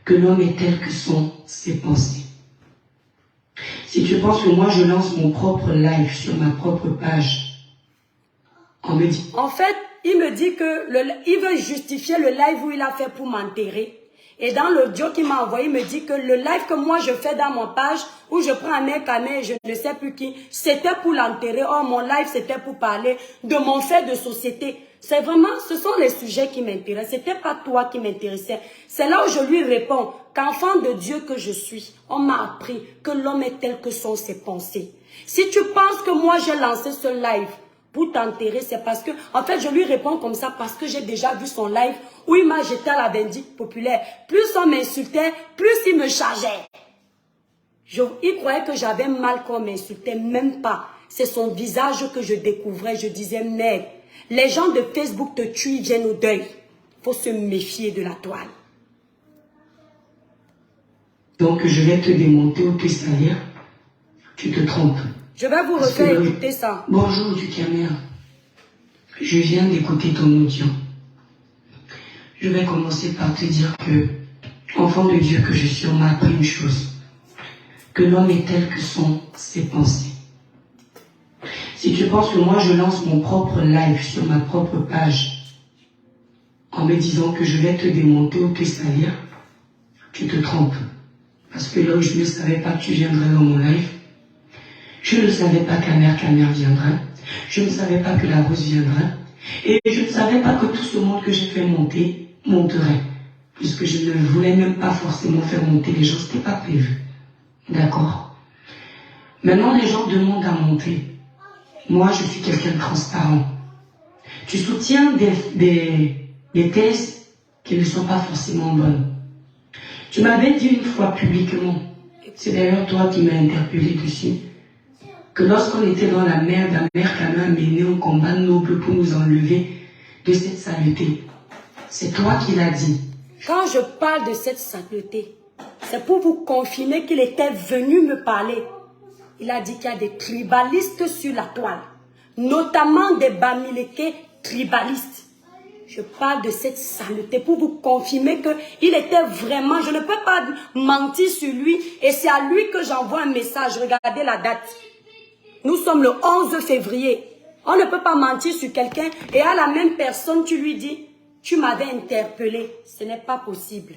Que l'homme est tel que sont ses pensées. Si tu penses que moi je lance mon propre live sur ma propre page, on me dit... En fait, il me dit que il veut justifier le live où il a fait pour m'enterrer. Et dans l'audio qu'il m'a envoyé, il me dit que le live que moi je fais dans mon page, où je prends un mec à main et je ne sais plus qui, c'était pour l'enterrer. Or, mon live, c'était pour parler de mon fait de société. C'est vraiment, ce sont les sujets qui m'intéressent. C'était pas toi qui m'intéressais. C'est là où je lui réponds qu'enfant de Dieu que je suis, on m'a appris que l'homme est tel que sont ses pensées. Si tu penses que moi j'ai lancé ce live pour t'enterrer, c'est parce que, en fait, je lui réponds comme ça parce que j'ai déjà vu son live où il m'a jeté à la vindicte populaire. Plus on m'insultait, plus il me chargeait. Il croyait que j'avais mal qu'on m'insultait, même pas. C'est son visage que je découvrais. Je disais, merde, les gens de Facebook te tuent, ils viennent au deuil. Il faut se méfier de la toile. Donc je vais te démonter ou te salir. Tu te trompes. Je vais vous refaire écouter ça. Bonjour du caméra. Je viens d'écouter ton audio. Je vais commencer par te dire que, enfant de Dieu que je suis, on m'a appris une chose. Que l'homme est tel que sont ses pensées. Si tu penses que moi je lance mon propre live sur ma propre page en me disant que je vais te démonter ou te salir, tu te trompes. Parce que là où je ne savais pas que tu viendrais dans mon live, je ne savais pas qu'Amer viendrait, je ne savais pas que la Rose viendrait, et je ne savais pas que tout ce monde que j'ai fait monter, monterait. Puisque je ne voulais même pas forcément faire monter les gens, ce n'était pas prévu. D'accord. Maintenant, les gens demandent à monter. Moi, je suis quelqu'un de transparent. Tu soutiens des thèses qui ne sont pas forcément bonnes. Tu m'avais dit une fois publiquement, c'est d'ailleurs toi qui m'as interpellé dessus, que lorsqu'on était dans la merde, Amer Kamer menait un combat noble pour nous enlever de cette saleté. C'est toi qui l'as dit. Quand je parle de cette saleté, c'est pour vous confirmer qu'il était venu me parler. Il a dit qu'il y a des tribalistes sur la toile, notamment des Bamileke tribalistes. Je parle de cette saleté pour vous confirmer qu'il était vraiment... Je ne peux pas mentir sur lui et c'est à lui que j'envoie un message. Regardez la date. Nous sommes le 11 février. On ne peut pas mentir sur quelqu'un et à la même personne, tu lui dis, tu m'avais interpellé. Ce n'est pas possible.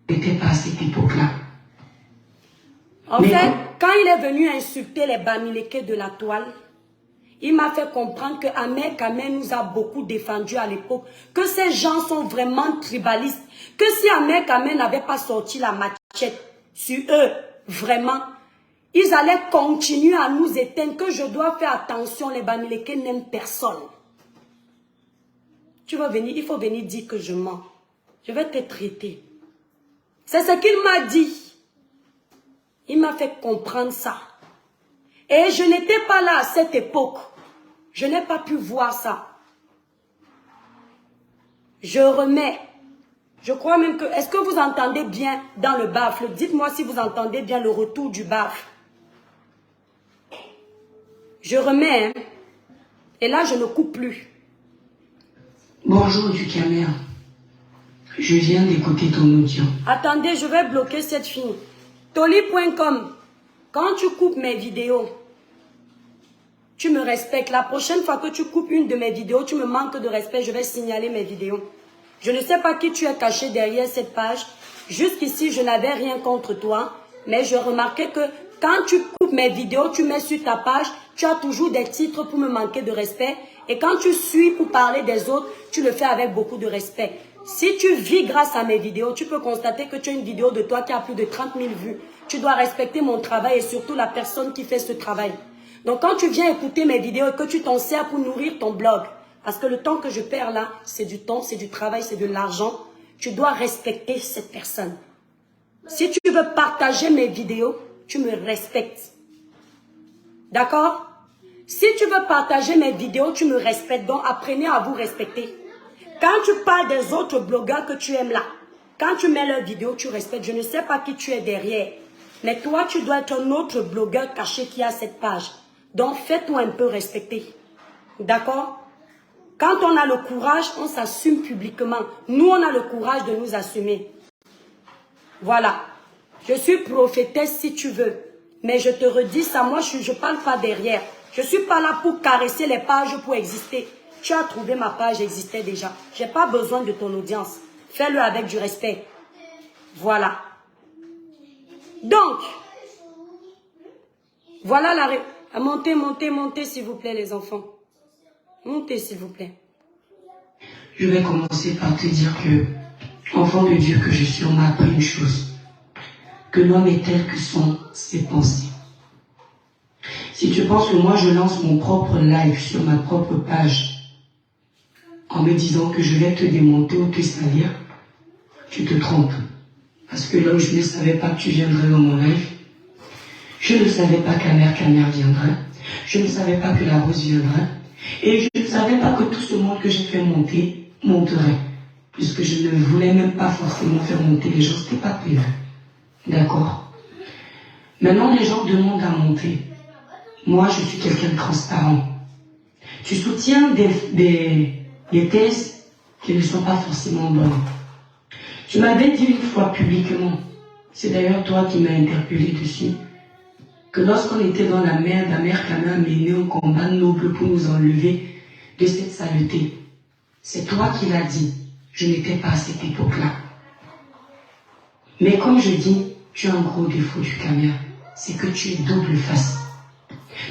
N'était pas à cette époque-là. En fait, quand il est venu insulter les Bamileke de la toile, il m'a fait comprendre que Amer Kamer nous a beaucoup défendus à l'époque, que ces gens sont vraiment tribalistes, que si Amer Kamer n'avait pas sorti la machette sur eux, vraiment, ils allaient continuer à nous éteindre, que je dois faire attention, les Bamileke n'aiment personne. Tu vas venir, il faut venir dire que je mens. Je vais te traiter. C'est ce qu'il m'a dit. Il m'a fait comprendre ça. Et je n'étais pas là à cette époque. Je n'ai pas pu voir ça. Je remets. Je crois même que... Est-ce que vous entendez bien dans le baffle? Dites-moi si vous entendez bien le retour du baffle. Je remets. Hein? Et là, je ne coupe plus. Bonjour du caméra. Je viens d'écouter ton audio. Attendez, je vais bloquer cette fille. Toli.com. Quand tu coupes mes vidéos, tu me respectes. La prochaine fois que tu coupes une de mes vidéos, tu me manques de respect, je vais signaler mes vidéos. Je ne sais pas qui tu es caché derrière cette page. Jusqu'ici, je n'avais rien contre toi. Mais je remarquais que quand tu coupes mes vidéos, tu mets sur ta page, tu as toujours des titres pour me manquer de respect. Et quand tu suis pour parler des autres, tu le fais avec beaucoup de respect. Si tu vis grâce à mes vidéos, tu peux constater que tu as une vidéo de toi qui a plus de 30 000 vues. Tu dois respecter mon travail et surtout la personne qui fait ce travail. Donc quand tu viens écouter mes vidéos et que tu t'en sers pour nourrir ton blog, parce que le temps que je perds là, c'est du temps, c'est du travail, c'est de l'argent, tu dois respecter cette personne. Si tu veux partager mes vidéos, tu me respectes. D'accord? Si tu veux partager mes vidéos, tu me respectes. Donc apprenez à vous respecter. Quand tu parles des autres blogueurs que tu aimes là, quand tu mets leurs vidéos, tu respectes. Je ne sais pas qui tu es derrière. Mais toi, tu dois être un autre blogueur caché qui a cette page. Donc, fais-toi un peu respecter. D'accord? Quand on a le courage, on s'assume publiquement. Nous, on a le courage de nous assumer. Voilà. Je suis prophétesse si tu veux. Mais je te redis ça, moi, je ne parle pas derrière. Je ne suis pas là pour caresser les pages pour exister. Tu as trouvé ma page, existait déjà. Je n'ai pas besoin de ton audience. Fais-le avec du respect. Voilà. Donc, voilà la... Montez, montez, montez, s'il vous plaît, les enfants. Montez, s'il vous plaît. Je vais commencer par te dire que, enfant de Dieu que je suis, on m'a appris une chose. Que l'homme est tel que sont ses pensées. Si tu penses que moi je lance mon propre live sur ma propre page en me disant que je vais te démonter ou te salir, tu te trompes. Parce que là où je ne savais pas que tu viendrais dans mon live, je ne savais pas qu'Amer viendrait, je ne savais pas que la Rose viendrait, et je ne savais pas que tout ce monde que j'ai fait monter, monterait. Puisque je ne voulais même pas forcément faire monter les gens, c'était pas prévu. D'accord? Maintenant, les gens demandent à monter. Moi, je suis quelqu'un de transparent. Tu soutiens des thèses qui ne sont pas forcément bonnes. Tu m'avais dit une fois publiquement, c'est d'ailleurs toi qui m'as interpellé dessus, que lorsqu'on était dans la merde Kamer menait un combat noble pour nous enlever de cette saleté. C'est toi qui l'as dit. Je n'étais pas à cette époque-là. Mais comme je dis, tu as un gros défaut du Kamer, c'est que tu es double face.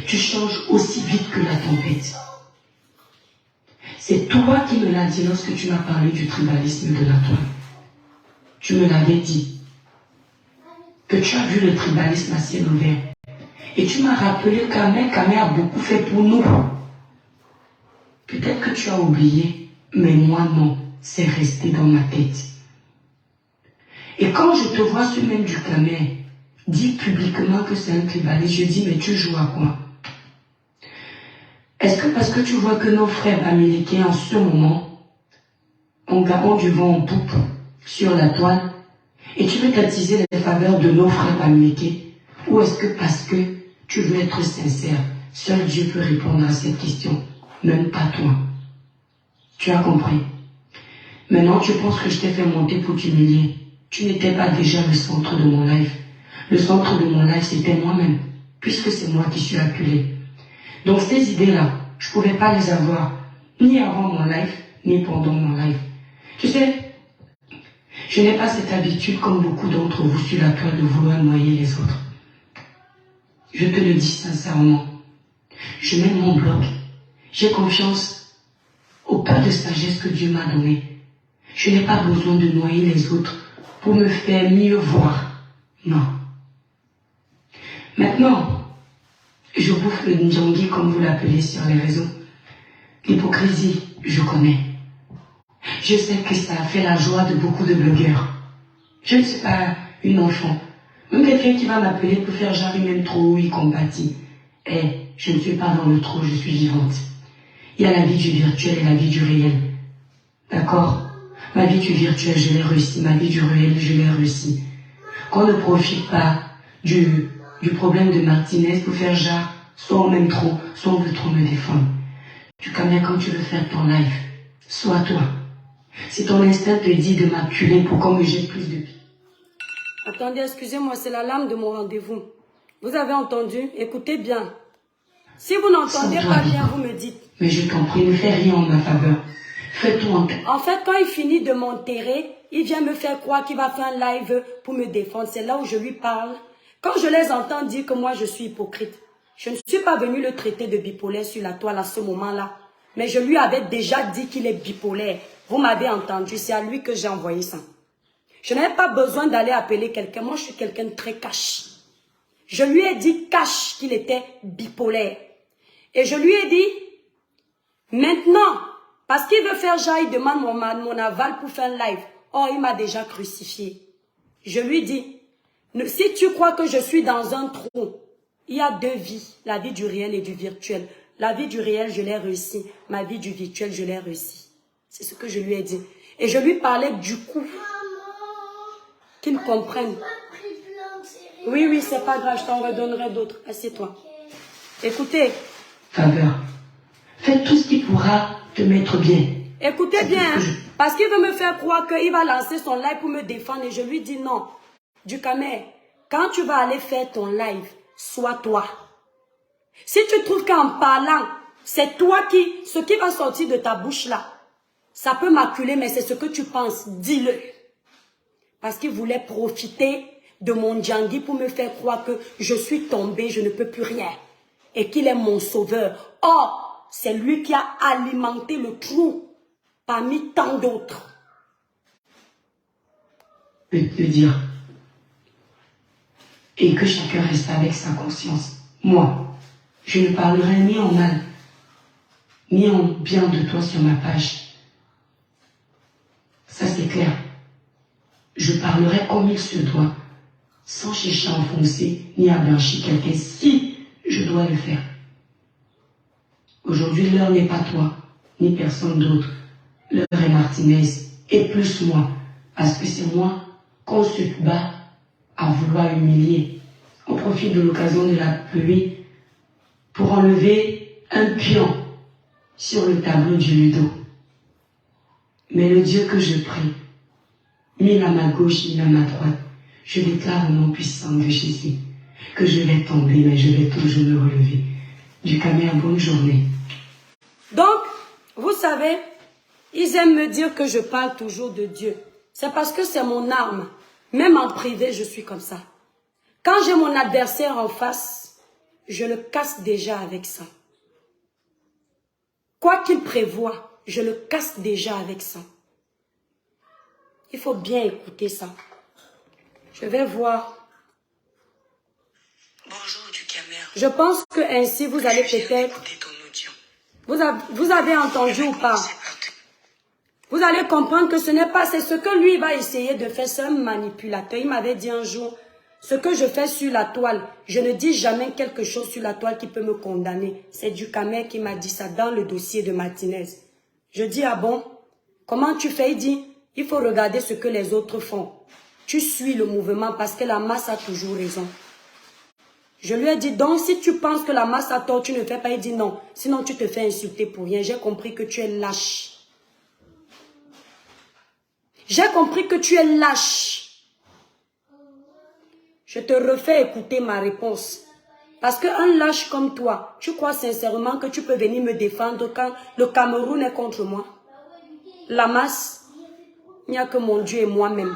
Tu changes aussi vite que la tempête. C'est toi qui me l'as dit lorsque tu m'as parlé du tribalisme de la toile. Tu me l'avais dit. Que tu as vu le tribalisme à ciel ouvert. Et tu m'as rappelé qu'Amer a beaucoup fait pour nous. Peut-être que tu as oublié, mais moi non. C'est resté dans ma tête. Et quand je te vois ce même du Kamer dire publiquement que c'est un tribaliste, je dis, mais tu joues à quoi? Est-ce que parce que tu vois que nos frères américains en ce moment ont du vent en poupe sur la toile et tu veux t'attiser les faveurs de nos frères américains? Ou est-ce que parce que tu veux être sincère, seul Dieu peut répondre à cette question, même pas toi? Tu as compris? Maintenant, tu penses que je t'ai fait monter pour t'humilier. Tu n'étais pas déjà le centre de mon life. Le centre de mon life, c'était moi-même, puisque c'est moi qui suis acculé. Donc ces idées-là, je ne pouvais pas les avoir, ni avant mon life, ni pendant mon life. Tu sais, je n'ai pas cette habitude, comme beaucoup d'entre vous sur la toile, de vouloir noyer les autres. Je te le dis sincèrement. Je mets mon bloc. J'ai confiance au peu de sagesse que Dieu m'a donné. Je n'ai pas besoin de noyer les autres pour me faire mieux voir. Non. Maintenant, je bouffe le Ndjangi comme vous l'appelez sur les réseaux. L'hypocrisie, je connais. Je sais que ça a fait la joie de beaucoup de blogueurs. Je ne suis pas une enfant. Même quelqu'un qui va m'appeler pour faire genre il m'aime trop, il compatit. Je ne suis pas dans le trop, je suis vivante. Il y a la vie du virtuel et la vie du réel. D'accord? Ma vie du virtuel, je l'ai réussi. Ma vie du réel, je l'ai réussi. Qu'on ne profite pas du problème de Martinez pour faire genre, soit on m'aime trop, soit on veut trop me défendre. Tu connais quand tu veux faire ton live. Sois toi. Si ton instinct te dit de m'acculer pour qu'on me jette plus de pieds. Attendez, excusez-moi, c'est l'alarme de mon rendez-vous. Vous avez entendu? Écoutez bien. Si vous n'entendez pas bien, vous me dites. Mais je t'en prie, ne fais rien en ma faveur. Fais-toi en... En fait, quand il finit de m'enterrer, il vient me faire croire qu'il va faire un live pour me défendre. C'est là où je lui parle. Quand je les entends dire que moi je suis hypocrite, je ne suis pas venue le traiter de bipolaire sur la toile à ce moment-là. Mais je lui avais déjà dit qu'il est bipolaire. Vous m'avez entendu, c'est à lui que j'ai envoyé ça. Je n'avais pas besoin d'aller appeler quelqu'un. Moi, je suis quelqu'un de très cash. Je lui ai dit cash qu'il était bipolaire. Et je lui ai dit, maintenant, parce qu'il veut faire genre, il demande mon aval pour faire un live. Oh, il m'a déjà crucifié. Je lui dis, si tu crois que je suis dans un trou, il y a deux vies, la vie du réel et du virtuel. La vie du réel, je l'ai réussi. Ma vie du virtuel, je l'ai réussi. C'est ce que je lui ai dit. Et je lui parlais du coup. Qu'il comprenne. Oui, oui, c'est pas grave, je t'en redonnerai d'autres. Assieds-toi. Écoutez. Faveur. Fais tout ce qui pourra te mettre bien. Écoutez bien, hein, parce qu'il veut me faire croire qu'il va lancer son live pour me défendre. Et je lui dis non. Du Kamer, quand tu vas aller faire ton live, sois toi. Si tu trouves qu'en parlant, c'est toi ce qui va sortir de ta bouche là, ça peut m'acculer, mais c'est ce que tu penses, dis-le. Parce qu'il voulait profiter de mon Djangui pour me faire croire que je suis tombée, je ne peux plus rien. Et qu'il est mon sauveur. Or, c'est lui qui a alimenté le trou parmi tant d'autres. De te dire. Et que chacun reste avec sa conscience. Moi, je ne parlerai ni en mal, ni en bien de toi sur ma page. Ça c'est clair. Je parlerai comme il se doit, sans chercher à enfoncer ni à blanchir quelqu'un si je dois le faire. Aujourd'hui, l'heure n'est pas toi, ni personne d'autre. L'heure est Martinez, et plus moi, parce que c'est moi qu'on se bat à vouloir humilier. On profite de l'occasion de la pluie pour enlever un pion sur le tableau du Ludo. Mais le Dieu que je prie, ni à ma gauche, ni à ma droite, je déclare au nom puissant de Jésus que je vais tomber, mais je vais toujours me relever. Du Camer, bonne journée. Donc, vous savez, ils aiment me dire que je parle toujours de Dieu. C'est parce que c'est mon arme. Même en privé, je suis comme ça. Quand j'ai mon adversaire en face, je le casse déjà avec ça. Quoi qu'il prévoie, je le casse déjà avec ça. Il faut bien écouter ça. Je vais voir. Bonjour du Camer. Je pense que ainsi vous allez peut-être... Vous avez entendu ou pas? Vous allez comprendre que ce n'est pas... C'est ce que lui va essayer de faire. C'est un manipulateur. Il m'avait dit un jour, ce que je fais sur la toile, je ne dis jamais quelque chose sur la toile qui peut me condamner. C'est du Camer qui m'a dit ça dans le dossier de Martinez. Je dis, ah bon? Comment tu fais? Il dit, il faut regarder ce que les autres font. Tu suis le mouvement parce que la masse a toujours raison. Je lui ai dit, donc si tu penses que la masse a tort, tu ne fais pas. Il dit non, sinon tu te fais insulter pour rien. J'ai compris que tu es lâche. J'ai compris que tu es lâche. Je te refais écouter ma réponse. Parce qu'un lâche comme toi, tu crois sincèrement que tu peux venir me défendre quand le Cameroun est contre moi? La masse, il n'y a que mon Dieu et moi-même.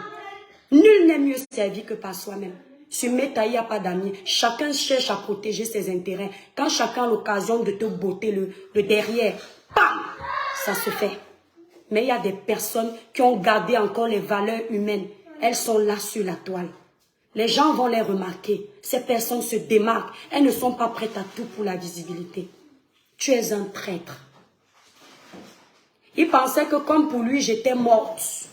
Nul n'est mieux servi que par soi-même. Sur Meta, il n'y a pas d'amis. Chacun cherche à protéger ses intérêts. Quand chacun a l'occasion de te botter le derrière, bam, ça se fait. Mais il y a des personnes qui ont gardé encore les valeurs humaines. Elles sont là sur la toile. Les gens vont les remarquer. Ces personnes se démarquent. Elles ne sont pas prêtes à tout pour la visibilité. Tu es un traître. Il pensait que comme pour lui, j'étais morte.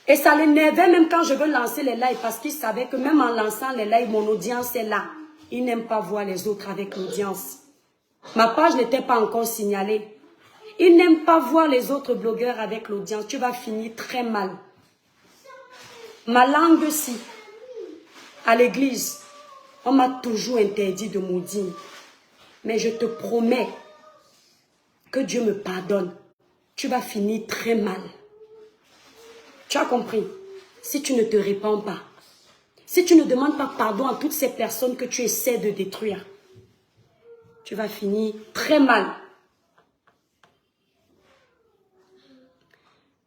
Et ça l'énervait même quand je veux lancer les lives parce qu'il savait que même en lançant les lives, mon audience est là. Il n'aime pas voir les autres avec l'audience. Ma page n'était pas encore signalée. Il n'aime pas voir les autres blogueurs avec l'audience. Tu vas finir très mal. Ma langue aussi. À l'église, on m'a toujours interdit de maudire. Mais je te promets que Dieu me pardonne. Tu vas finir très mal. Tu as compris? Si tu ne te répands pas, si tu ne demandes pas pardon à toutes ces personnes que tu essaies de détruire, tu vas finir très mal.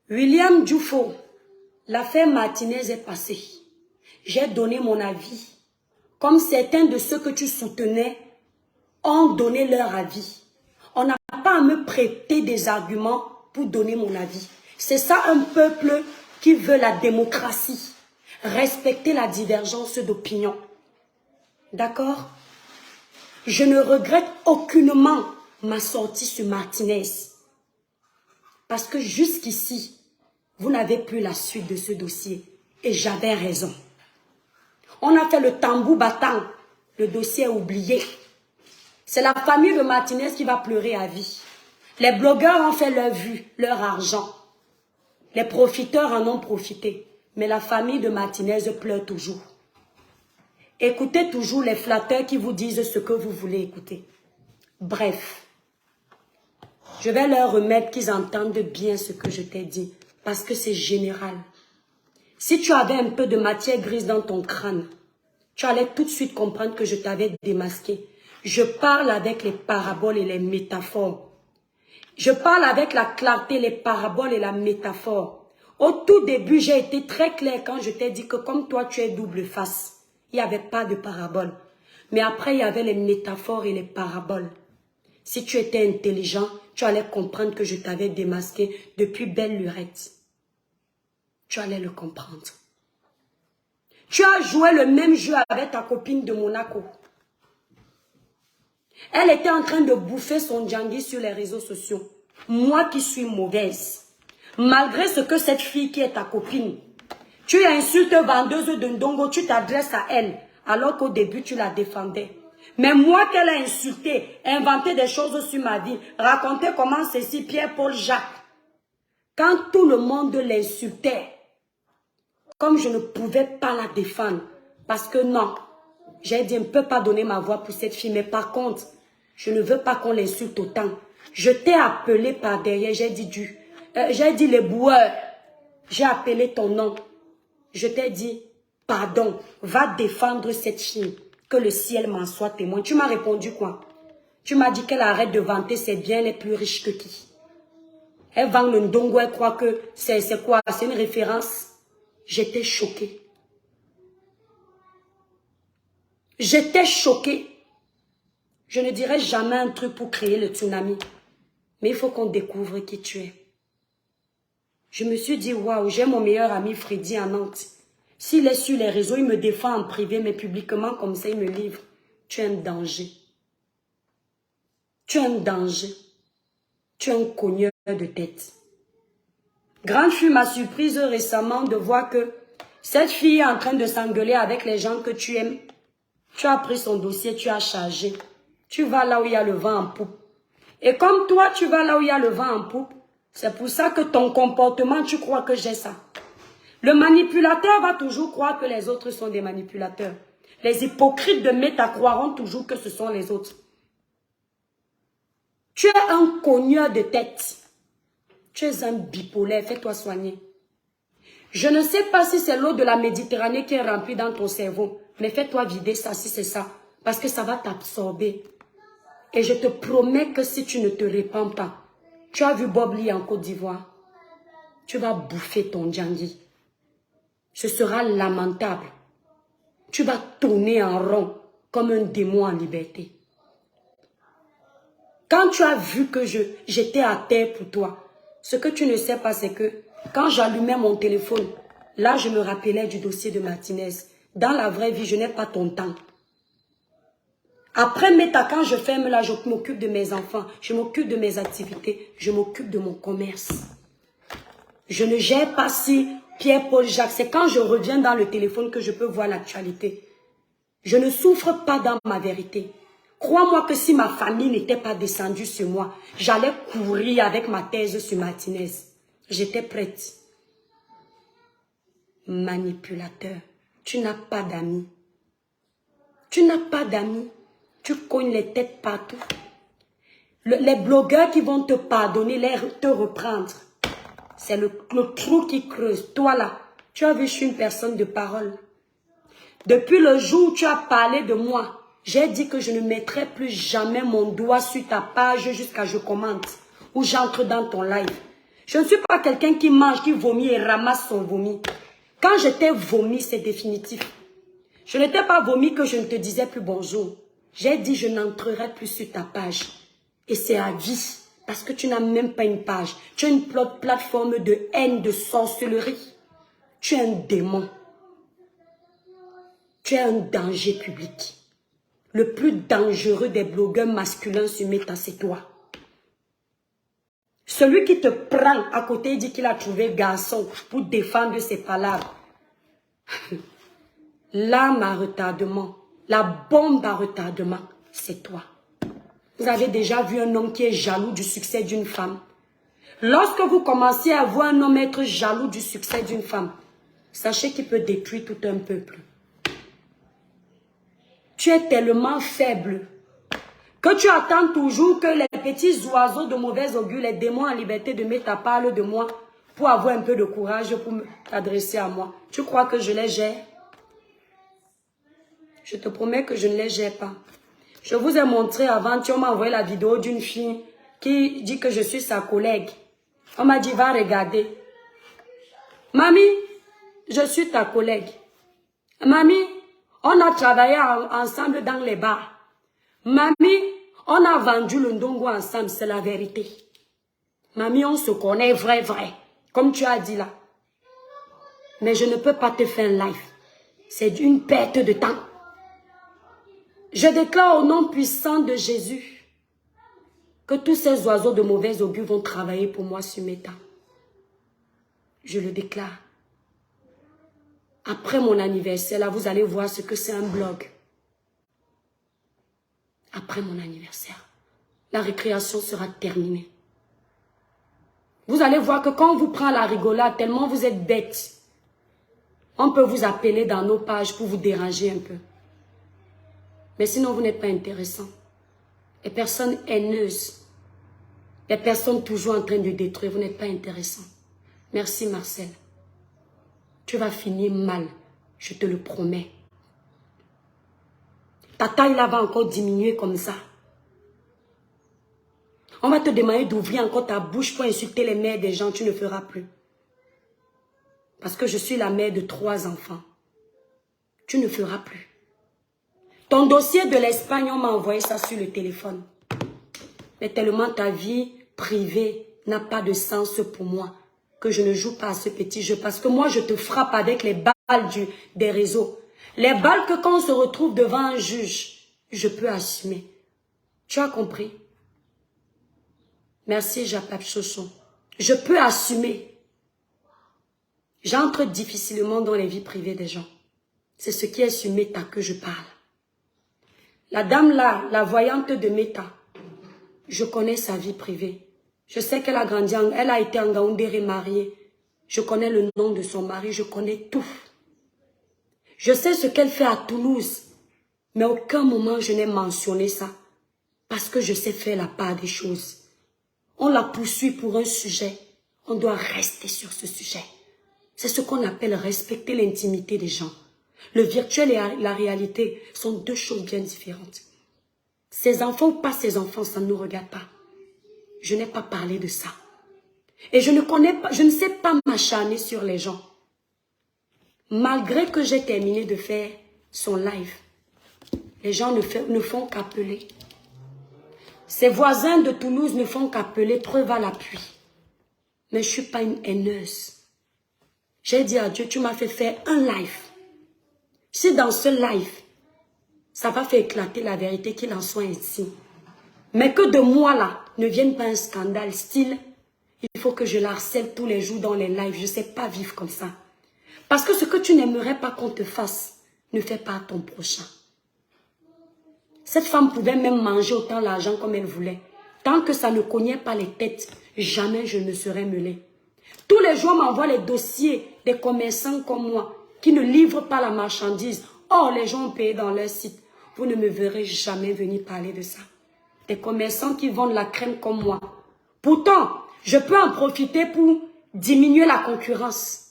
William Dufo, l'affaire Martinez est passée. J'ai donné mon avis. Comme certains de ceux que tu soutenais ont donné leur avis. On n'a pas à me prêter des arguments pour donner mon avis. C'est ça un peuple qui veut la démocratie, respecter la divergence d'opinion. D'accord? Je ne regrette aucunement ma sortie sur Martinez. Parce que jusqu'ici, vous n'avez plus la suite de ce dossier. Et j'avais raison. On a fait le tambour battant. Le dossier est oublié. C'est la famille de Martinez qui va pleurer à vie. Les blogueurs ont fait leur vue, leur argent. Les profiteurs en ont profité. Mais la famille de Martinez pleure toujours. Écoutez toujours les flatteurs qui vous disent ce que vous voulez écouter. Bref, je vais leur remettre qu'ils entendent bien ce que je t'ai dit. Parce que c'est général. Si tu avais un peu de matière grise dans ton crâne, tu allais tout de suite comprendre que je t'avais démasqué. Je parle avec les paraboles et les métaphores. Je parle avec la clarté, les paraboles et la métaphore. Au tout début, j'ai été très clair quand je t'ai dit que comme toi, tu es double face. Il n'y avait pas de parabole. Mais après, il y avait les métaphores et les paraboles. Si tu étais intelligent, tu allais comprendre que je t'avais démasqué depuis belle lurette. Tu allais le comprendre. Tu as joué le même jeu avec ta copine de Monaco. Elle était en train de bouffer son djangui sur les réseaux sociaux. Moi qui suis mauvaise. Malgré ce que cette fille qui est ta copine, tu insultes vendeuse de ndongo, tu t'adresses à elle, alors qu'au début tu la défendais. Mais moi qu'elle a insulté, inventé des choses sur ma vie, raconté comment ceci, Pierre, Paul, Jacques. Quand tout le monde l'insultait, comme je ne pouvais pas la défendre, parce que non, j'ai dit, je ne peux pas donner ma voix pour cette fille, mais par contre, je ne veux pas qu'on l'insulte autant. Je t'ai appelé par derrière, j'ai dit les boueurs, j'ai appelé ton nom. Je t'ai dit, pardon, va défendre cette fille, que le ciel m'en soit témoin. Tu m'as répondu quoi? Tu m'as dit qu'elle arrête de vanter ses biens les plus riches que qui? Elle vend le ndongo, elle croit que c'est quoi? C'est une référence. J'étais choquée. J'étais choquée. Je ne dirai jamais un truc pour créer le tsunami. Mais il faut qu'on découvre qui tu es. Je me suis dit, waouh, j'ai mon meilleur ami Freddy à Nantes. S'il est sur les réseaux, il me défend en privé, mais publiquement, comme ça, il me livre. Tu es un danger. Tu es un danger. Tu es un cogneur de tête. Grande fut ma surprise récemment de voir que cette fille est en train de s'engueuler avec les gens que tu aimes. Tu as pris son dossier, tu as chargé. Tu vas là où il y a le vent en poupe. Et comme toi, tu vas là où il y a le vent en poupe, c'est pour ça que ton comportement, tu crois que j'ai ça. Le manipulateur va toujours croire que les autres sont des manipulateurs. Les hypocrites de Meta croiront toujours que ce sont les autres. Tu es un cogneur de tête. Tu es un bipolaire, fais-toi soigner. Je ne sais pas si c'est l'eau de la Méditerranée qui est remplie dans ton cerveau, mais fais-toi vider ça si c'est ça, parce que ça va t'absorber. Et je te promets que si tu ne te répands pas, tu as vu Bob Lee en Côte d'Ivoire, tu vas bouffer ton djangui. Ce sera lamentable. Tu vas tourner en rond comme un démon en liberté. Quand tu as vu que j'étais à terre pour toi, ce que tu ne sais pas, c'est que quand j'allumais mon téléphone, là, je me rappelais du dossier de Martinez. Dans la vraie vie, je n'ai pas ton temps. Après Meta, quand je ferme là, je m'occupe de mes enfants, je m'occupe de mes activités, je m'occupe de mon commerce. Je ne gère pas si Pierre, Paul, Jacques. C'est quand je reviens dans le téléphone que je peux voir l'actualité. Je ne souffre pas dans ma vérité. Crois-moi que si ma famille n'était pas descendue sur moi, j'allais courir avec ma thèse sur Martinez. J'étais prête. Manipulateur, tu n'as pas d'amis. Tu n'as pas d'amis. Tu cognes les têtes partout. Les blogueurs qui vont te pardonner, te reprendre. C'est le trou qui creuse. Toi là, tu as vu, je suis une personne de parole. Depuis le jour où tu as parlé de moi, j'ai dit que je ne mettrai plus jamais mon doigt sur ta page jusqu'à ce que je commente ou j'entre dans ton live. Je ne suis pas quelqu'un qui mange, qui vomit et ramasse son vomi. Quand je t'ai vomi, c'est définitif. Je ne t'ai pas vomi que je ne te disais plus bonjour. J'ai dit je n'entrerai plus sur ta page. Et c'est à vie. Parce que tu n'as même pas une page. Tu as une plateforme de haine, de sorcellerie. Tu es un démon. Tu es un danger public. Le plus dangereux des blogueurs masculins sur Meta, c'est toi. Celui qui te prend à côté et dit qu'il a trouvé garçon pour défendre ses palabres. L'arme à retardement, la bombe à retardement, c'est toi. Vous avez déjà vu un homme qui est jaloux du succès d'une femme? Lorsque vous commencez à voir un homme être jaloux du succès d'une femme, sachez qu'il peut détruire tout un peuple. Tu es tellement faible que tu attends toujours que les petits oiseaux de mauvais augure, les démons en liberté de Meta parlent de moi pour avoir un peu de courage pour t'adresser à moi. Tu crois que je les gère? Je te promets que je ne les gère pas. Je vous ai montré avant, tu m'as envoyé la vidéo d'une fille qui dit que je suis sa collègue. On m'a dit, va regarder. Mamie, je suis ta collègue. Mamie, on a travaillé ensemble dans les bars. Mamie, On a vendu le ndongo ensemble, c'est la vérité. Mamie, on se connaît vrai. Comme tu as dit là. Mais je ne peux pas te faire live. C'est une perte de temps. Je déclare au nom puissant de Jésus que tous ces oiseaux de mauvais augure vont travailler pour moi sur Meta. Je le déclare. Après mon anniversaire, là, vous allez voir ce que c'est un blog. Après mon anniversaire, la récréation sera terminée. Vous allez voir que quand on vous prend la rigolade, tellement vous êtes bête, on peut vous appeler dans nos pages pour vous déranger un peu. Mais sinon, vous n'êtes pas intéressant. Les personnes haineuses, les personnes toujours en train de détruire, vous n'êtes pas intéressant. Merci Marcel. Tu vas finir mal, je te le promets. Ta taille là va encore diminuer comme ça. On va te demander d'ouvrir encore ta bouche pour insulter les mères des gens, tu ne feras plus. Parce que je suis la mère de 3 enfants. Tu ne feras plus. Ton dossier de l'Espagne, on m'a envoyé ça sur le téléphone. Mais tellement ta vie privée n'a pas de sens pour moi que je ne joue pas à ce petit jeu. Parce que moi, je te frappe avec les balles des réseaux. Les balles que quand on se retrouve devant un juge, je peux assumer. Tu as compris? Merci, Japap Chochon. Je peux assumer. J'entre difficilement dans les vies privées des gens. C'est ce qui est sur Meta que je parle. La dame là, la voyante de Meta, je connais sa vie privée. Je sais qu'elle a grandi, elle a été en Gaoundéré mariée. Je connais le nom de son mari, je connais tout. Je sais ce qu'elle fait à Toulouse, mais à aucun moment je n'ai mentionné ça. Parce que je sais faire la part des choses. On la poursuit pour un sujet, on doit rester sur ce sujet. C'est ce qu'on appelle respecter l'intimité des gens. Le virtuel et la réalité sont 2 choses bien différentes. Ses enfants ou pas ses enfants, ça ne nous regarde pas. Je n'ai pas parlé de ça. Et je ne sais pas m'acharner sur les gens. Malgré que j'ai terminé de faire son live, les gens ne font qu'appeler. Ses voisins de Toulouse ne font qu'appeler, preuve à l'appui. Mais je ne suis pas une haineuse. J'ai dit à Dieu, tu m'as fait faire un live. Si dans ce live, ça va faire éclater la vérité, qu'il en soit ainsi. Mais que de moi là, ne vienne pas un scandale style, il faut que je la harcèle tous les jours dans les lives. Je ne sais pas vivre comme ça. Parce que ce que tu n'aimerais pas qu'on te fasse, ne fais pas à ton prochain. Cette femme pouvait même manger autant l'argent comme elle voulait. Tant que ça ne cognait pas les têtes, jamais je ne serais mêlée. Tous les jours, on m'envoie les dossiers des commerçants comme moi qui ne livrent pas la marchandise. Or, les gens ont payé dans leur site. Vous ne me verrez jamais venir parler de ça. Des commerçants qui vendent la crème comme moi. Pourtant, je peux en profiter pour diminuer la concurrence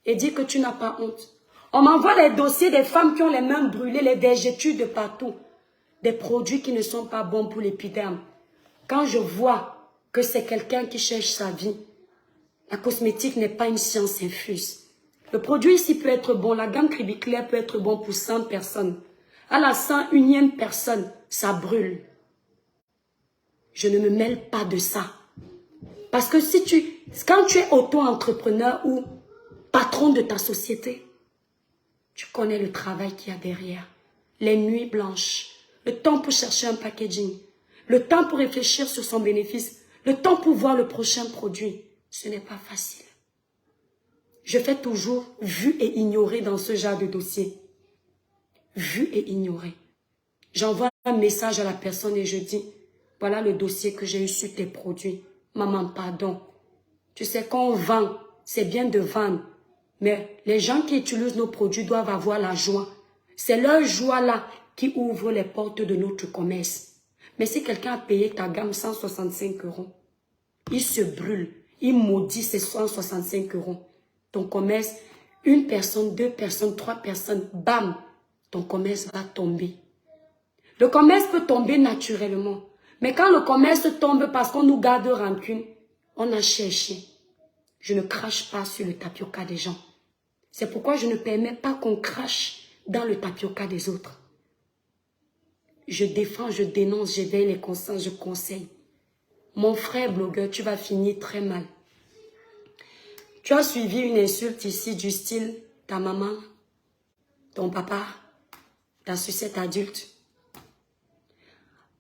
et dire que tu n'as pas honte. On m'envoie les dossiers des femmes qui ont les mains brûlées, les vergetures de partout. Des produits qui ne sont pas bons pour l'épiderme. Quand je vois que c'est quelqu'un qui cherche sa vie, la cosmétique n'est pas une science infuse. Le produit ici peut être bon, la gamme Cribiclair peut être bon pour 100 personnes. À la 101e personne, ça brûle. Je ne me mêle pas de ça. Parce que quand tu es auto-entrepreneur ou patron de ta société, tu connais le travail qu'il y a derrière. Les nuits blanches, le temps pour chercher un packaging, le temps pour réfléchir sur son bénéfice, le temps pour voir le prochain produit. Ce n'est pas facile. Je fais toujours vu et ignoré dans ce genre de dossier. Vu et ignoré. J'envoie un message à la personne et je dis, voilà le dossier que j'ai eu sur tes produits. Maman, pardon. Tu sais, quand on vend, c'est bien de vendre. Mais les gens qui utilisent nos produits doivent avoir la joie. C'est leur joie-là qui ouvre les portes de notre commerce. Mais si quelqu'un a payé ta gamme 165 €, il se brûle. Il maudit ces 165 €. Ton commerce, 1 personne, 2 personnes, 3 personnes, bam, ton commerce va tomber. Le commerce peut tomber naturellement. Mais quand le commerce tombe parce qu'on nous garde rancune, on a cherché. Je ne crache pas sur le tapioca des gens. C'est pourquoi je ne permets pas qu'on crache dans le tapioca des autres. Je défends, je dénonce, j'éveille les consciences, je conseille. Mon frère blogueur, tu vas finir très mal. Tu as suivi une insulte ici du style ta maman, ton papa, ta sucette adulte.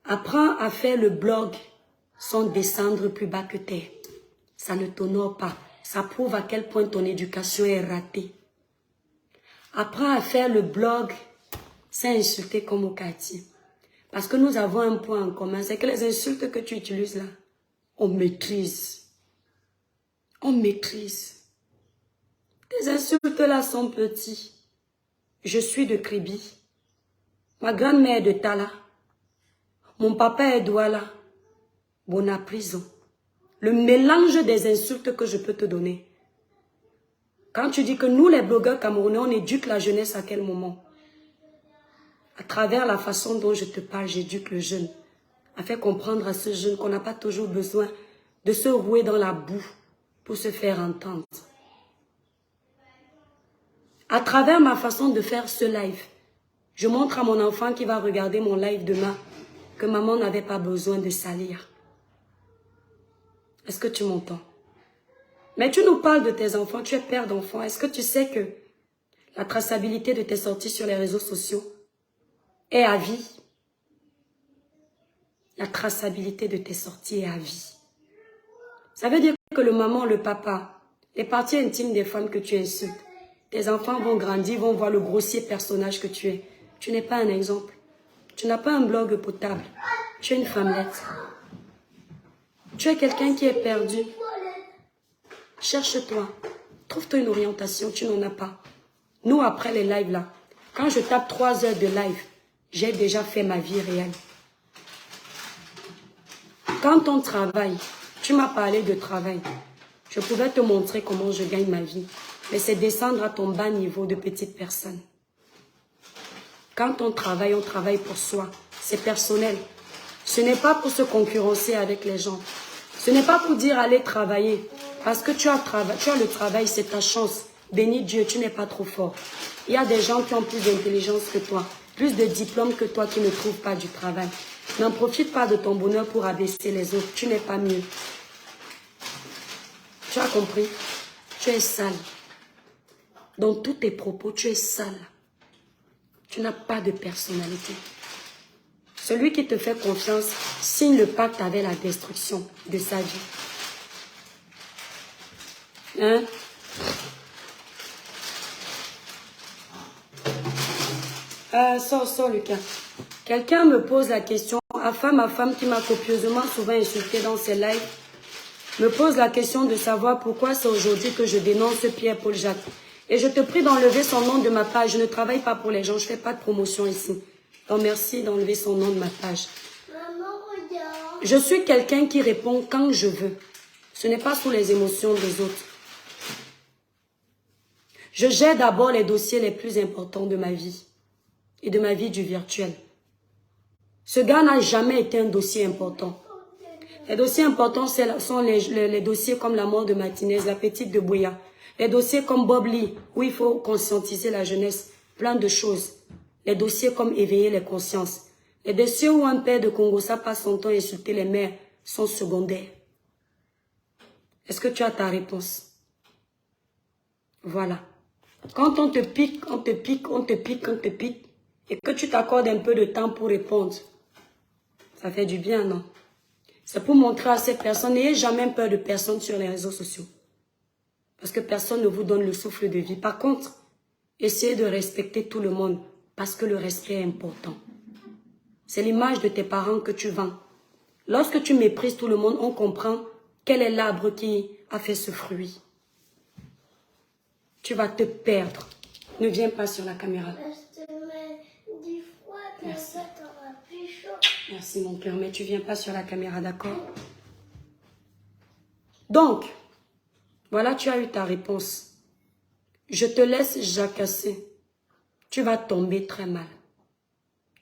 Apprends à faire le blog sans descendre plus bas que terre. Ça ne t'honore pas. Ça prouve à quel point ton éducation est ratée. Apprends à faire le blog sans insulter comme au quartier. Parce que nous avons un point en commun, c'est que les insultes que tu utilises là, on maîtrise. On maîtrise. Tes insultes là sont petits. Je suis de Kribi. Ma grand-mère est de Tala. Mon papa est Douala. Bona prison. Le mélange des insultes que je peux te donner. Quand tu dis que nous les blogueurs camerounais, on éduque la jeunesse à quel moment? À travers la façon dont je te parle, j'éduque le jeune. À faire comprendre à ce jeune qu'on n'a pas toujours besoin de se rouer dans la boue pour se faire entendre. À travers ma façon de faire ce live, je montre à mon enfant qui va regarder mon live demain que maman n'avait pas besoin de salir. Est-ce que tu m'entends? Mais tu nous parles de tes enfants, tu es père d'enfants. Est-ce que tu sais que la traçabilité de tes sorties sur les réseaux sociaux est à vie? La traçabilité de tes sorties est à vie. Ça veut dire que le maman, le papa, les parties intimes des femmes que tu insultes, tes enfants vont grandir, vont voir le grossier personnage que tu es. Tu n'es pas un exemple. Tu n'as pas un blog potable. Tu es une femmelette. Tu es quelqu'un qui est perdu. Cherche-toi. Trouve-toi une orientation. Tu n'en as pas. Nous, après les lives là, quand je tape 3 heures de live, j'ai déjà fait ma vie réelle. Quand on travaille, tu m'as parlé de travail. Je pouvais te montrer comment je gagne ma vie. Mais c'est descendre à ton bas niveau de petite personne. Quand on travaille pour soi. C'est personnel. Ce n'est pas pour se concurrencer avec les gens. Ce n'est pas pour dire allez travailler. Parce que tu as le travail, c'est ta chance. Bénis Dieu, tu n'es pas trop fort. Il y a des gens qui ont plus d'intelligence que toi, plus de diplômes que toi qui ne trouvent pas du travail. N'en profite pas de ton bonheur pour abaisser les autres. Tu n'es pas mieux. Tu as compris? Tu es sale. Dans tous tes propos, tu es sale. Tu n'as pas de personnalité. Celui qui te fait confiance signe le pacte avec la destruction de sa vie. Hein? Sors, Lucas. Quelqu'un me pose la question, ma femme qui m'a copieusement souvent insulté dans ses lives, me pose la question de savoir pourquoi c'est aujourd'hui que je dénonce Pierre-Paul Jacques. Et je te prie d'enlever son nom de ma page. Je ne travaille pas pour les gens, je ne fais pas de promotion ici. Donc merci d'enlever son nom de ma page. Maman, regarde. Je suis quelqu'un qui répond quand je veux. Ce n'est pas sous les émotions des autres. Je gère d'abord les dossiers les plus importants de ma vie et de ma vie du virtuel. Ce gars n'a jamais été un dossier important. Les dossiers importants sont les dossiers comme la mort de Martinez, la petite de Bouya. Les dossiers comme Bob Lee, où il faut conscientiser la jeunesse, plein de choses. Les dossiers comme éveiller les consciences. Les dossiers où un père de Congossa passe son temps à insulter les mères sont secondaires. Est-ce que tu as ta réponse? Voilà. Quand on te pique, et que tu t'accordes un peu de temps pour répondre, ça fait du bien, non? C'est pour montrer à ces personnes, n'ayez jamais peur de personne sur les réseaux sociaux. Parce que personne ne vous donne le souffle de vie. Par contre, essayez de respecter tout le monde, parce que le respect est important. C'est l'image de tes parents que tu vends. Lorsque tu méprises tout le monde, on comprend quel est l'arbre qui a fait ce fruit. Tu vas te perdre. Ne viens pas sur la caméra. Je te mets 10 fois, comme ça t'auras plus chaud. Merci mon cœur, mais tu viens pas sur la caméra, d'accord? Donc, voilà, tu as eu ta réponse. Je te laisse jacasser. Tu vas tomber très mal.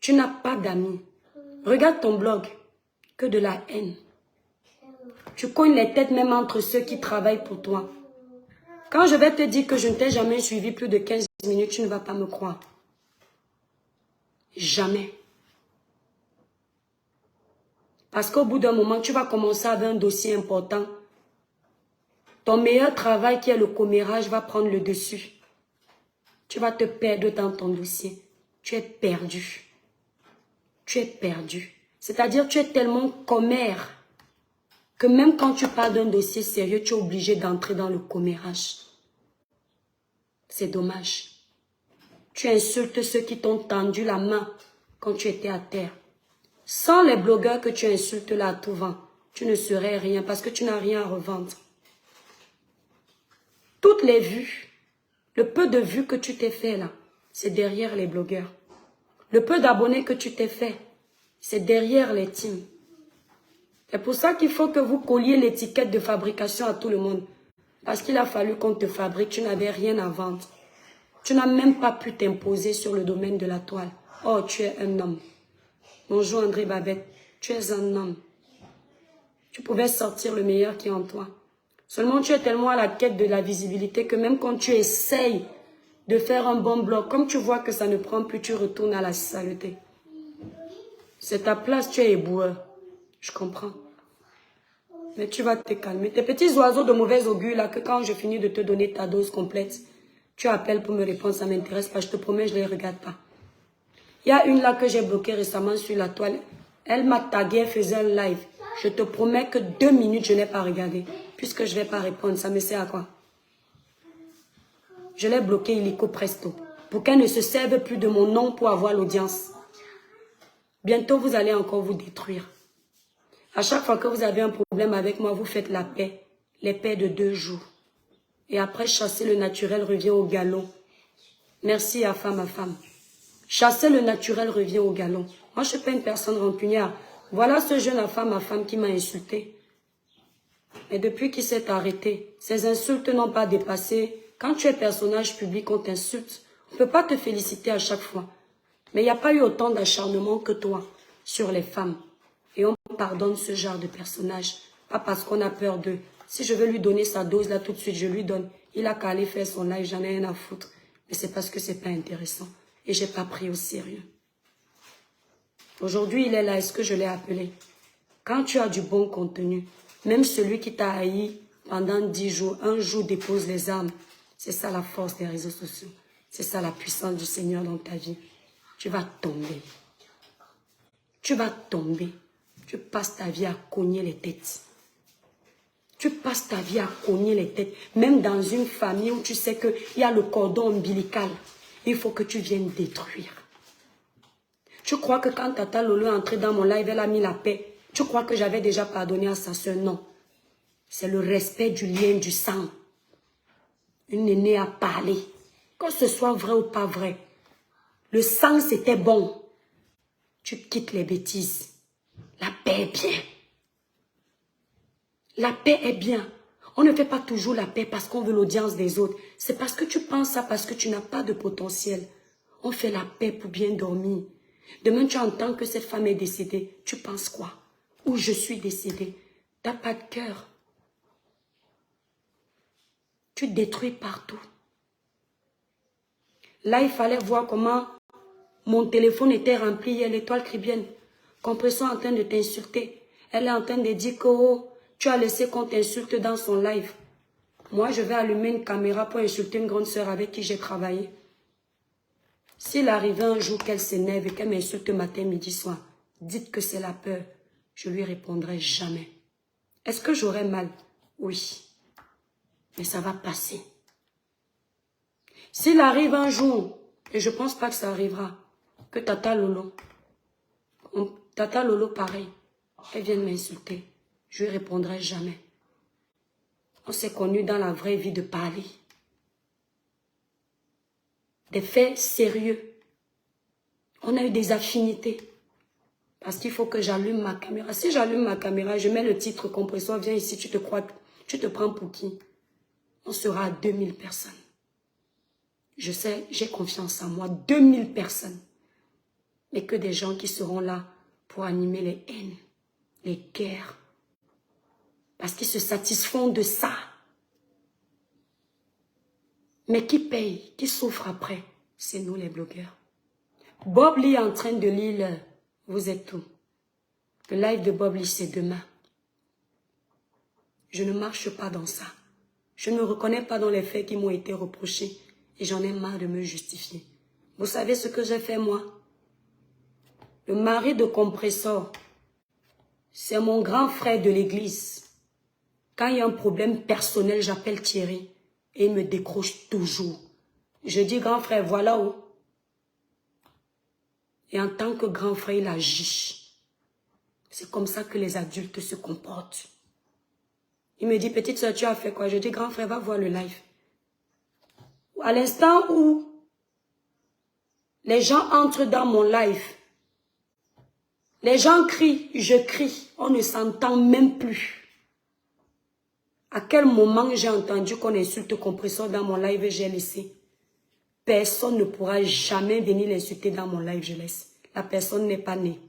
Tu n'as pas d'amis. Regarde ton blog. Que de la haine. Tu cognes les têtes même entre ceux qui travaillent pour toi. Quand je vais te dire que je ne t'ai jamais suivi plus de 15 minutes, tu ne vas pas me croire. Jamais. Parce qu'au bout d'un moment, tu vas commencer avec un dossier important. Ton meilleur travail, qui est le commérage, va prendre le dessus. Tu vas te perdre dans ton dossier. Tu es perdu. Tu es perdu. C'est-à-dire, tu es tellement commère que même quand tu parles d'un dossier sérieux, tu es obligé d'entrer dans le commérage. C'est dommage. Tu insultes ceux qui t'ont tendu la main quand tu étais à terre. Sans les blogueurs que tu insultes là à tout vent, tu ne serais rien parce que tu n'as rien à revendre. Toutes les vues, le peu de vues que tu t'es fait là, c'est derrière les blogueurs. Le peu d'abonnés que tu t'es fait, c'est derrière les teams. C'est pour ça qu'il faut que vous colliez l'étiquette de fabrication à tout le monde. Parce qu'il a fallu qu'on te fabrique, tu n'avais rien à vendre. Tu n'as même pas pu t'imposer sur le domaine de la toile. Oh, tu es un homme. Bonjour André Babette, tu es un homme. Tu pouvais sortir le meilleur qui est en toi. Seulement tu es tellement à la quête de la visibilité que même quand tu essayes de faire un bon blog, comme tu vois que ça ne prend plus, tu retournes à la saleté. C'est ta place, tu es éboueur. Je comprends. Mais tu vas te calmer. Tes petits oiseaux de mauvais augure là, que quand je finis de te donner ta dose complète, tu appelles pour me répondre, ça ne m'intéresse pas, je te promets, je ne les regarde pas. Il y a une là que j'ai bloquée récemment sur la toile. Elle m'a tagué, elle faisait un live. Je te promets que 2 minutes, je n'ai pas regardé. Puisque je ne vais pas répondre, ça me sert à quoi? Je l'ai bloquée illico presto. Pour qu'elle ne se serve plus de mon nom pour avoir l'audience. Bientôt, vous allez encore vous détruire. À chaque fois que vous avez un problème avec moi, vous faites la paix. Les paix de 2 jours. Et après, chasser le naturel revient au galop. Merci à femme. Chasser le naturel revient au galop. Moi, je ne suis pas une personne rancunière. Voilà ce jeune à femme qui m'a insulté. Et depuis qu'il s'est arrêté, ces insultes n'ont pas dépassé. Quand tu es personnage public, on t'insulte. On ne peut pas te féliciter à chaque fois. Mais il n'y a pas eu autant d'acharnement que toi sur les femmes. Et on pardonne ce genre de personnage. Pas parce qu'on a peur d'eux. Si je veux lui donner sa dose, là tout de suite, je lui donne. Il a qu'à aller faire son live, j'en ai rien à foutre. Mais c'est parce que c'est pas intéressant. Et j'ai pas pris au sérieux. Aujourd'hui, il est là. Est-ce que je l'ai appelé? Quand tu as du bon contenu, même celui qui t'a haï pendant 10 jours, un jour dépose les armes. C'est ça la force des réseaux sociaux. C'est ça la puissance du Seigneur dans ta vie. Tu vas tomber. Tu vas tomber. Tu passes ta vie à cogner les têtes. Tu passes ta vie à cogner les têtes. Même dans une famille où tu sais qu'il y a le cordon ombilical. Il faut que tu viennes détruire. Tu crois que quand Tata Lolo est entrée dans mon live, elle a mis la paix. Tu crois que j'avais déjà pardonné à sa soeur? Non. C'est le respect du lien du sang. Une aînée a parlé. Que ce soit vrai ou pas vrai. Le sang, c'était bon. Tu quittes les bêtises. La paix est bien. La paix est bien. On ne fait pas toujours la paix parce qu'on veut l'audience des autres. C'est parce que tu penses ça, parce que tu n'as pas de potentiel. On fait la paix pour bien dormir. Demain, tu entends que cette femme est décédée. Tu penses quoi? Ou je suis décédée. Tu n'as pas de cœur. Tu détruis partout. Là, il fallait voir comment mon téléphone était rempli. Il y a l'étoile cribienne. Compression en train de t'insulter. Elle est en train de dire que oh, tu as laissé qu'on t'insulte dans son live. Moi, je vais allumer une caméra pour insulter une grande sœur avec qui j'ai travaillé. S'il arrivait un jour qu'elle s'énerve et qu'elle m'insulte matin, midi, soir, dites que c'est la peur. Je lui répondrai jamais. Est-ce que j'aurai mal? Oui. Mais ça va passer. S'il arrive un jour, et je ne pense pas que ça arrivera, que Tata Lolo pareil, elle vient m'insulter, je lui répondrai jamais. On s'est connus dans la vraie vie de parler. Des faits sérieux. On a eu des affinités. Parce qu'il faut que j'allume ma caméra. Si j'allume ma caméra, je mets le titre compresseur, viens ici, tu te prends pour qui? On sera à 2000 personnes. Je sais, j'ai confiance en moi. 2000 personnes. Mais que des gens qui seront là pour animer les haines, les guerres. Parce qu'ils se satisfont de ça. Mais qui paye, qui souffre après? C'est nous les blogueurs. Bob Lee est en train de lire, vous êtes tout. Le live de Bob Lee, c'est demain. Je ne marche pas dans ça. Je ne me reconnais pas dans les faits qui m'ont été reprochés. Et j'en ai marre de me justifier. Vous savez ce que j'ai fait, moi? Le mari de Compressor, c'est mon grand frère de l'église. Quand il y a un problème personnel, j'appelle Thierry. Et il me décroche toujours. Je dis, grand frère, voilà où. Et en tant que grand frère, il agit. C'est comme ça que les adultes se comportent. Il me dit, petite soeur, tu as fait quoi? Je dis, grand frère, va voir le live. À l'instant où les gens entrent dans mon live, les gens crient, je crie, on ne s'entend même plus. À quel moment j'ai entendu qu'on insulte Compressor dans mon live et j'ai laissé? Personne ne pourra jamais venir l'insulter dans mon live, je laisse. La personne n'est pas née.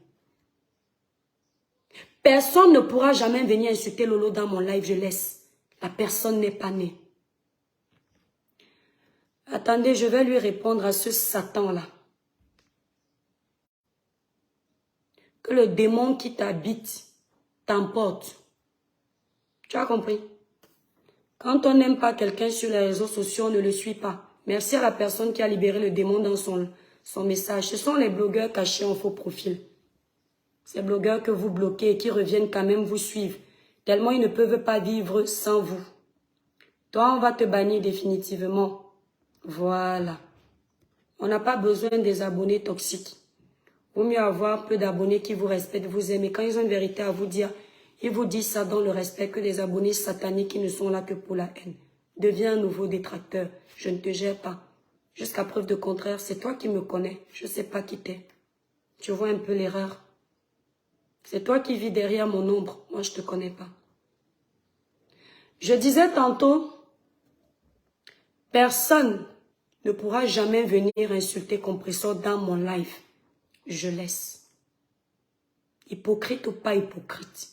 Personne ne pourra jamais venir insulter Lolo dans mon live, je laisse. La personne n'est pas née. Attendez, je vais lui répondre à ce Satan-là. Que le démon qui t'habite t'emporte. Tu as compris? Quand on n'aime pas quelqu'un sur les réseaux sociaux, on ne le suit pas. Merci à la personne qui a libéré le démon dans son message. Ce sont les blogueurs cachés en faux profil. Ces blogueurs que vous bloquez et qui reviennent quand même vous suivre. Tellement ils ne peuvent pas vivre sans vous. Toi, on va te bannir définitivement. Voilà. On n'a pas besoin des abonnés toxiques. Vaut mieux avoir peu d'abonnés qui vous respectent, vous aiment. Quand ils ont une vérité à vous dire, ils vous disent ça dans le respect, que des abonnés sataniques qui ne sont là que pour la haine. Deviens un nouveau détracteur. Je ne te gère pas. Jusqu'à preuve de contraire, c'est toi qui me connais. Je ne sais pas qui t'es. Tu vois un peu l'erreur. C'est toi qui vis derrière mon ombre. Moi, je ne te connais pas. Je disais tantôt, personne ne pourra jamais venir insulter Compressor dans mon live. Je laisse. Hypocrite ou pas hypocrite.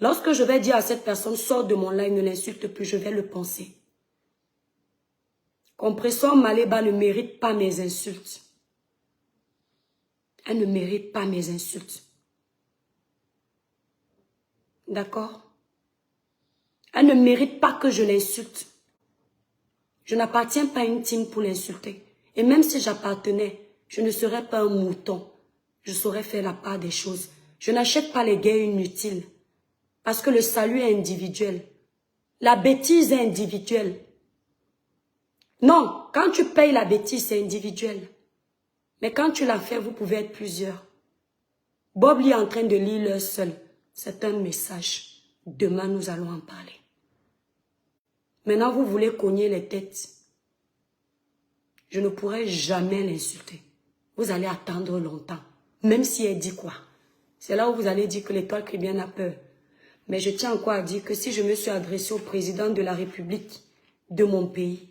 Lorsque je vais dire à cette personne, sors de mon live, ne l'insulte plus, je vais le penser. Compressor Maléba ne mérite pas mes insultes. Elle ne mérite pas mes insultes. D'accord? Elle ne mérite pas que je l'insulte. Je n'appartiens pas à une team pour l'insulter. Et même si j'appartenais, je ne serais pas un mouton. Je saurais faire la part des choses. Je n'achète pas les guerres inutiles. Parce que le salut est individuel. La bêtise est individuelle. Non, quand tu payes la bêtise, c'est individuel. Mais quand tu la fais, vous pouvez être plusieurs. Bob Lee est en train de lire l'heure seul. C'est un message. Demain, nous allons en parler. Maintenant, vous voulez cogner les têtes. Je ne pourrai jamais l'insulter. Vous allez attendre longtemps. Même si elle dit quoi. C'est là où vous allez dire que l'étoile qui bien a peur. Mais je tiens encore à dire que si je me suis adressé au président de la République de mon pays,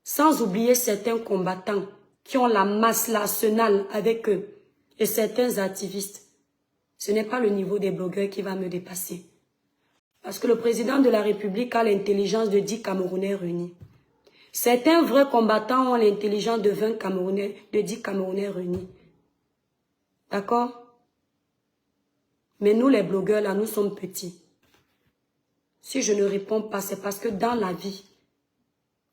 sans oublier certains combattants qui ont la masse, l'arsenal avec eux, et certains activistes, ce n'est pas le niveau des blogueurs qui va me dépasser. Parce que le président de la République a l'intelligence de 10 Camerounais réunis. Certains vrais combattants ont l'intelligence de 20 Camerounais, de 10 Camerounais réunis. D'accord? Mais nous, les blogueurs, là, nous sommes petits. Si je ne réponds pas, c'est parce que dans la vie,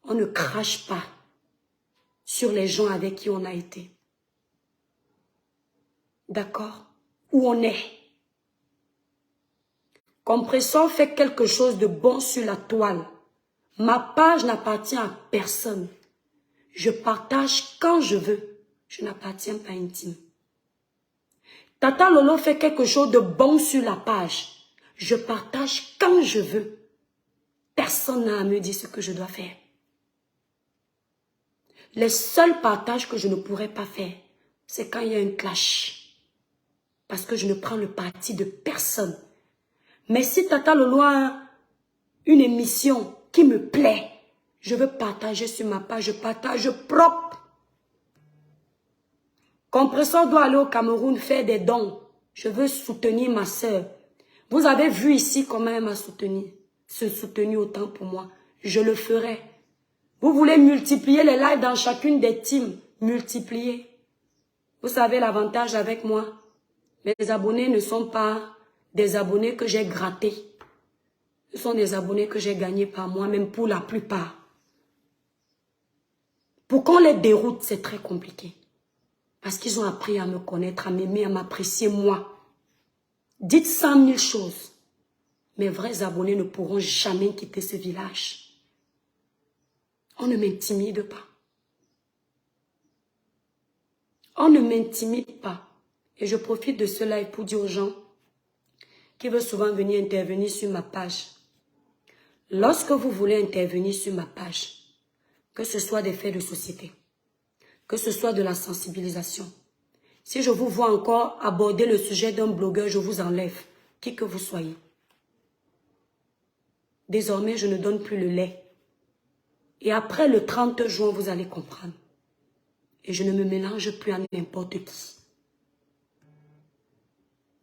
on ne crache pas sur les gens avec qui on a été. D'accord? Où on est. Compressor fait quelque chose de bon sur la toile. Ma page n'appartient à personne. Je partage quand je veux. Je n'appartiens pas à une team. Tata Lolo fait quelque chose de bon sur la page. Je partage quand je veux. Personne n'a à me dire ce que je dois faire. Les seuls partages que je ne pourrais pas faire, c'est quand il y a un clash. Parce que je ne prends le parti de personne. Mais si Tata Lolo a une émission qui me plaît, je veux partager sur ma page, je partage propre. Compressor doit aller au Cameroun faire des dons. Je veux soutenir ma soeur. Vous avez vu ici comment elle m'a soutenu. Se soutenu autant pour moi. Je le ferai. Vous voulez multiplier les lives dans chacune des teams. Multiplier. Vous savez l'avantage avec moi? Mes abonnés ne sont pas des abonnés que j'ai grattés. Ce sont des abonnés que j'ai gagnés par moi-même pour la plupart. Pour qu'on les déroute, c'est très compliqué. Parce qu'ils ont appris à me connaître, à m'aimer, à m'apprécier moi. Dites 100 000 choses. Mes vrais abonnés ne pourront jamais quitter ce village. On ne m'intimide pas. On ne m'intimide pas. Et je profite de ce live pour dire aux gens qui veulent souvent venir intervenir sur ma page. Lorsque vous voulez intervenir sur ma page, que ce soit des faits de société, que ce soit de la sensibilisation, si je vous vois encore aborder le sujet d'un blogueur, je vous enlève, qui que vous soyez. Désormais, je ne donne plus le lait. Et après le 30 juin, vous allez comprendre. Et je ne me mélange plus à n'importe qui.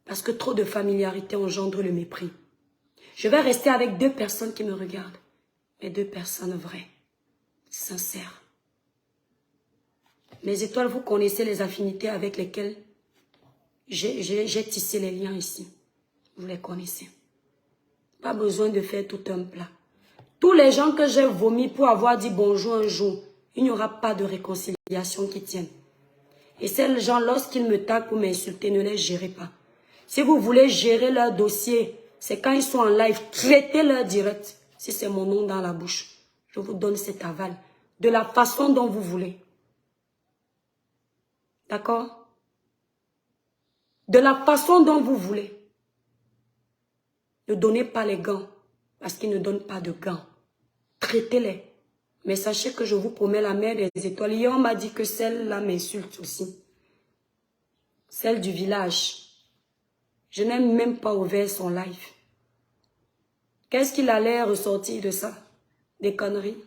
Parce que trop de familiarité engendre le mépris. Je vais rester avec 2 personnes qui me regardent. Mais 2 personnes vraies, sincères. Mes étoiles, vous connaissez les affinités avec lesquelles j'ai tissé les liens ici. Vous les connaissez. Pas besoin de faire tout un plat. Tous les gens que j'ai vomi pour avoir dit bonjour un jour, il n'y aura pas de réconciliation qui tienne. Et ces gens, lorsqu'ils me taguent pour m'insulter, ne les gérez pas. Si vous voulez gérer leur dossier, c'est quand ils sont en live, traitez leur direct. Si c'est mon nom dans la bouche, je vous donne cet aval. De la façon dont vous voulez. D'accord? De la façon dont vous voulez. Ne donnez pas les gants, parce qu'ils ne donnent pas de gants. Traitez-les. Mais sachez que je vous promets la mer des étoiles. Hier, on m'a dit que celle-là m'insulte aussi. Celle du village. Je n'ai même pas ouvert son live. Qu'est-ce qu'il allait ressortir de ça? Des conneries.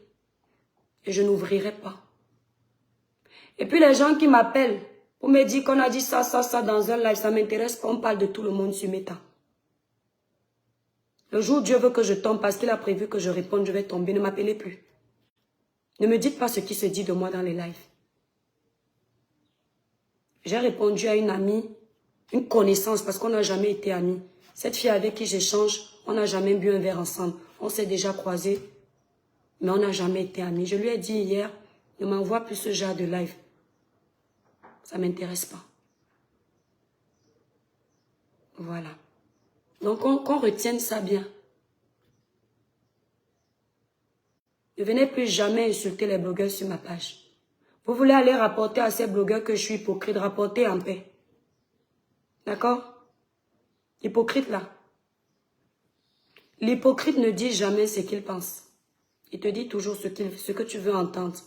Et je n'ouvrirai pas. Et puis les gens qui m'appellent pour me dire qu'on a dit ça dans un live, ça m'intéresse pas, on parle de tout le monde sur Meta. Le jour où Dieu veut que je tombe, parce qu'il a prévu que je réponde, je vais tomber, ne m'appelez plus. Ne me dites pas ce qui se dit de moi dans les lives. J'ai répondu à une amie, une connaissance, parce qu'on n'a jamais été amis. Cette fille avec qui j'échange, on n'a jamais bu un verre ensemble. On s'est déjà croisés, mais on n'a jamais été amis. Je lui ai dit hier, ne m'envoie plus ce genre de live. Ça ne m'intéresse pas. Voilà. Donc, qu'on retienne ça bien. Ne venez plus jamais insulter les blogueurs sur ma page. Vous voulez aller rapporter à ces blogueurs que je suis hypocrite, rapporter en paix. D'accord? Hypocrite là. L'hypocrite ne dit jamais ce qu'il pense. Il te dit toujours ce que tu veux entendre.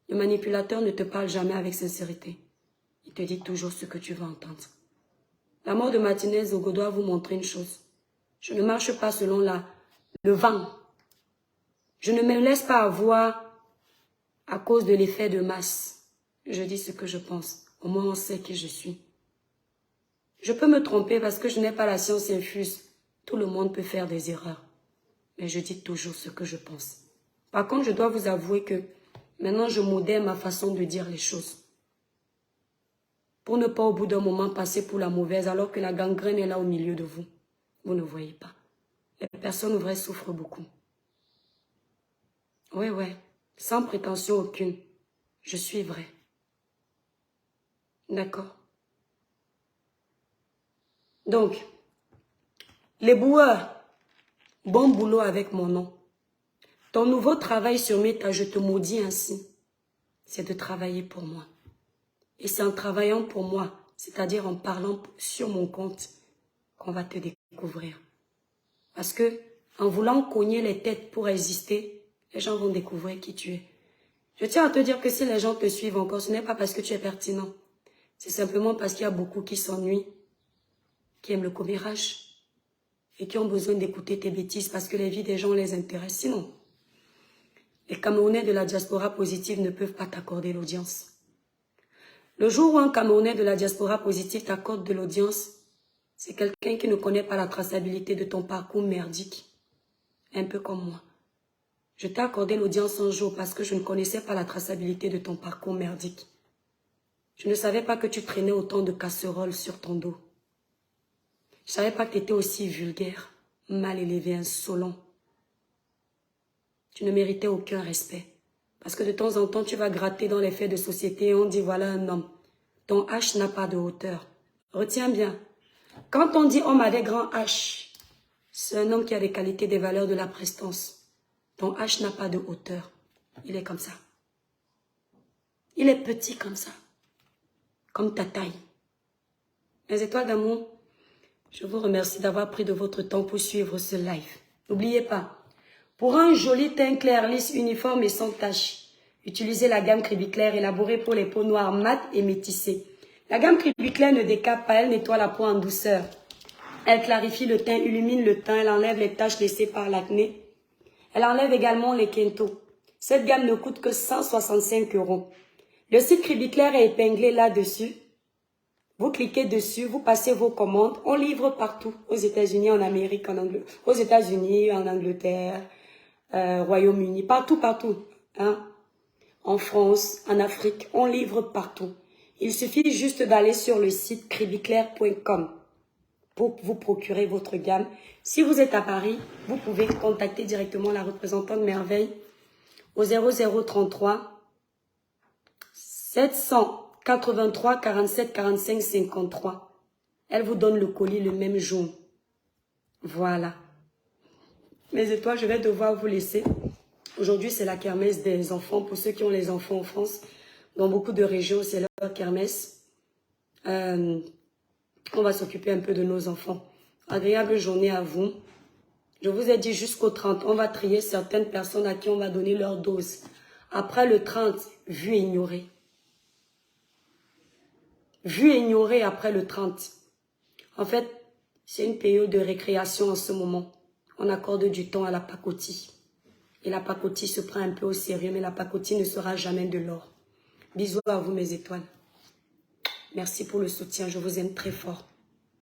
Le manipulateur ne te parle jamais avec sincérité. Il te dit toujours ce que tu veux entendre. La mort de Martinez Zogo doit vous montrer une chose. Je ne marche pas selon le vent. Je ne me laisse pas avoir à cause de l'effet de masse. Je dis ce que je pense. Au moins on sait qui je suis. Je peux me tromper parce que je n'ai pas la science infuse. Tout le monde peut faire des erreurs. Mais je dis toujours ce que je pense. Par contre, je dois vous avouer que maintenant je modère ma façon de dire les choses. Pour ne pas au bout d'un moment passer pour la mauvaise alors que la gangrène est là au milieu de vous. Vous ne voyez pas. Les personnes vraies souffrent beaucoup. Oui, sans prétention aucune. Je suis vraie. D'accord? Donc, les boueurs, bon boulot avec mon nom. Ton nouveau travail sur Meta, je te maudis ainsi, c'est de travailler pour moi. Et c'est en travaillant pour moi, c'est-à-dire en parlant sur mon compte, qu'on va te découvrir. Parce que, en voulant cogner les têtes pour exister, les gens vont découvrir qui tu es. Je tiens à te dire que si les gens te suivent encore, ce n'est pas parce que tu es pertinent. C'est simplement parce qu'il y a beaucoup qui s'ennuient, qui aiment le commérage et qui ont besoin d'écouter tes bêtises parce que les vies des gens les intéressent. Sinon, les Camerounais de la diaspora positive ne peuvent pas t'accorder l'audience. Le jour où un Camerounais de la diaspora positive t'accorde de l'audience, c'est quelqu'un qui ne connaît pas la traçabilité de ton parcours merdique. Un peu comme moi. Je t'ai accordé l'audience un jour parce que je ne connaissais pas la traçabilité de ton parcours merdique. Je ne savais pas que tu traînais autant de casseroles sur ton dos. Je ne savais pas que tu étais aussi vulgaire, mal élevé, insolent. Tu ne méritais aucun respect. Parce que de temps en temps, tu vas gratter dans les faits de société et on dit voilà un homme. Ton H n'a pas de hauteur. Retiens bien. Quand on dit homme avec grand H, c'est un homme qui a des qualités, des valeurs, de la prestance. Ton H n'a pas de hauteur. Il est comme ça. Il est petit comme ça. Comme ta taille. Mes étoiles d'amour, je vous remercie d'avoir pris de votre temps pour suivre ce live. N'oubliez pas, pour un joli teint clair, lisse, uniforme et sans tache, utilisez la gamme Cribiclair élaborée pour les peaux noires mates et métissées. La gamme Cribiclair ne décape pas, elle nettoie la peau en douceur. Elle clarifie le teint, illumine le teint, elle enlève les taches laissées par l'acné. Elle enlève également les quintos. Cette gamme ne coûte que 165 €. Le site Cribiclair est épinglé là-dessus. Vous cliquez dessus, vous passez vos commandes. On livre partout, aux États-Unis, en Amérique, aux États-Unis, en Angleterre, Royaume-Uni, partout. Hein? En France, en Afrique, on livre partout. Il suffit juste d'aller sur le site cribiclair.com pour vous procurer votre gamme. Si vous êtes à Paris, vous pouvez contacter directement la représentante Merveille au 0033 783 47 45 53. Elle vous donne le colis le même jour. Voilà. Mes étoiles, je vais devoir vous laisser. Aujourd'hui, c'est la kermesse des enfants. Pour ceux qui ont les enfants en France, dans beaucoup de régions, c'est leur kermesse. On va s'occuper un peu de nos enfants. Agréable journée à vous. Je vous ai dit jusqu'au 30, on va trier certaines personnes à qui on va donner leur dose. Après le 30, vu et ignoré. Vu et ignoré après le 30. En fait, c'est une période de récréation en ce moment. On accorde du temps à la pacotille. Et la pacotille se prend un peu au sérieux, mais la pacotille ne sera jamais de l'or. Bisous à vous mes étoiles. Merci pour le soutien, je vous aime très fort.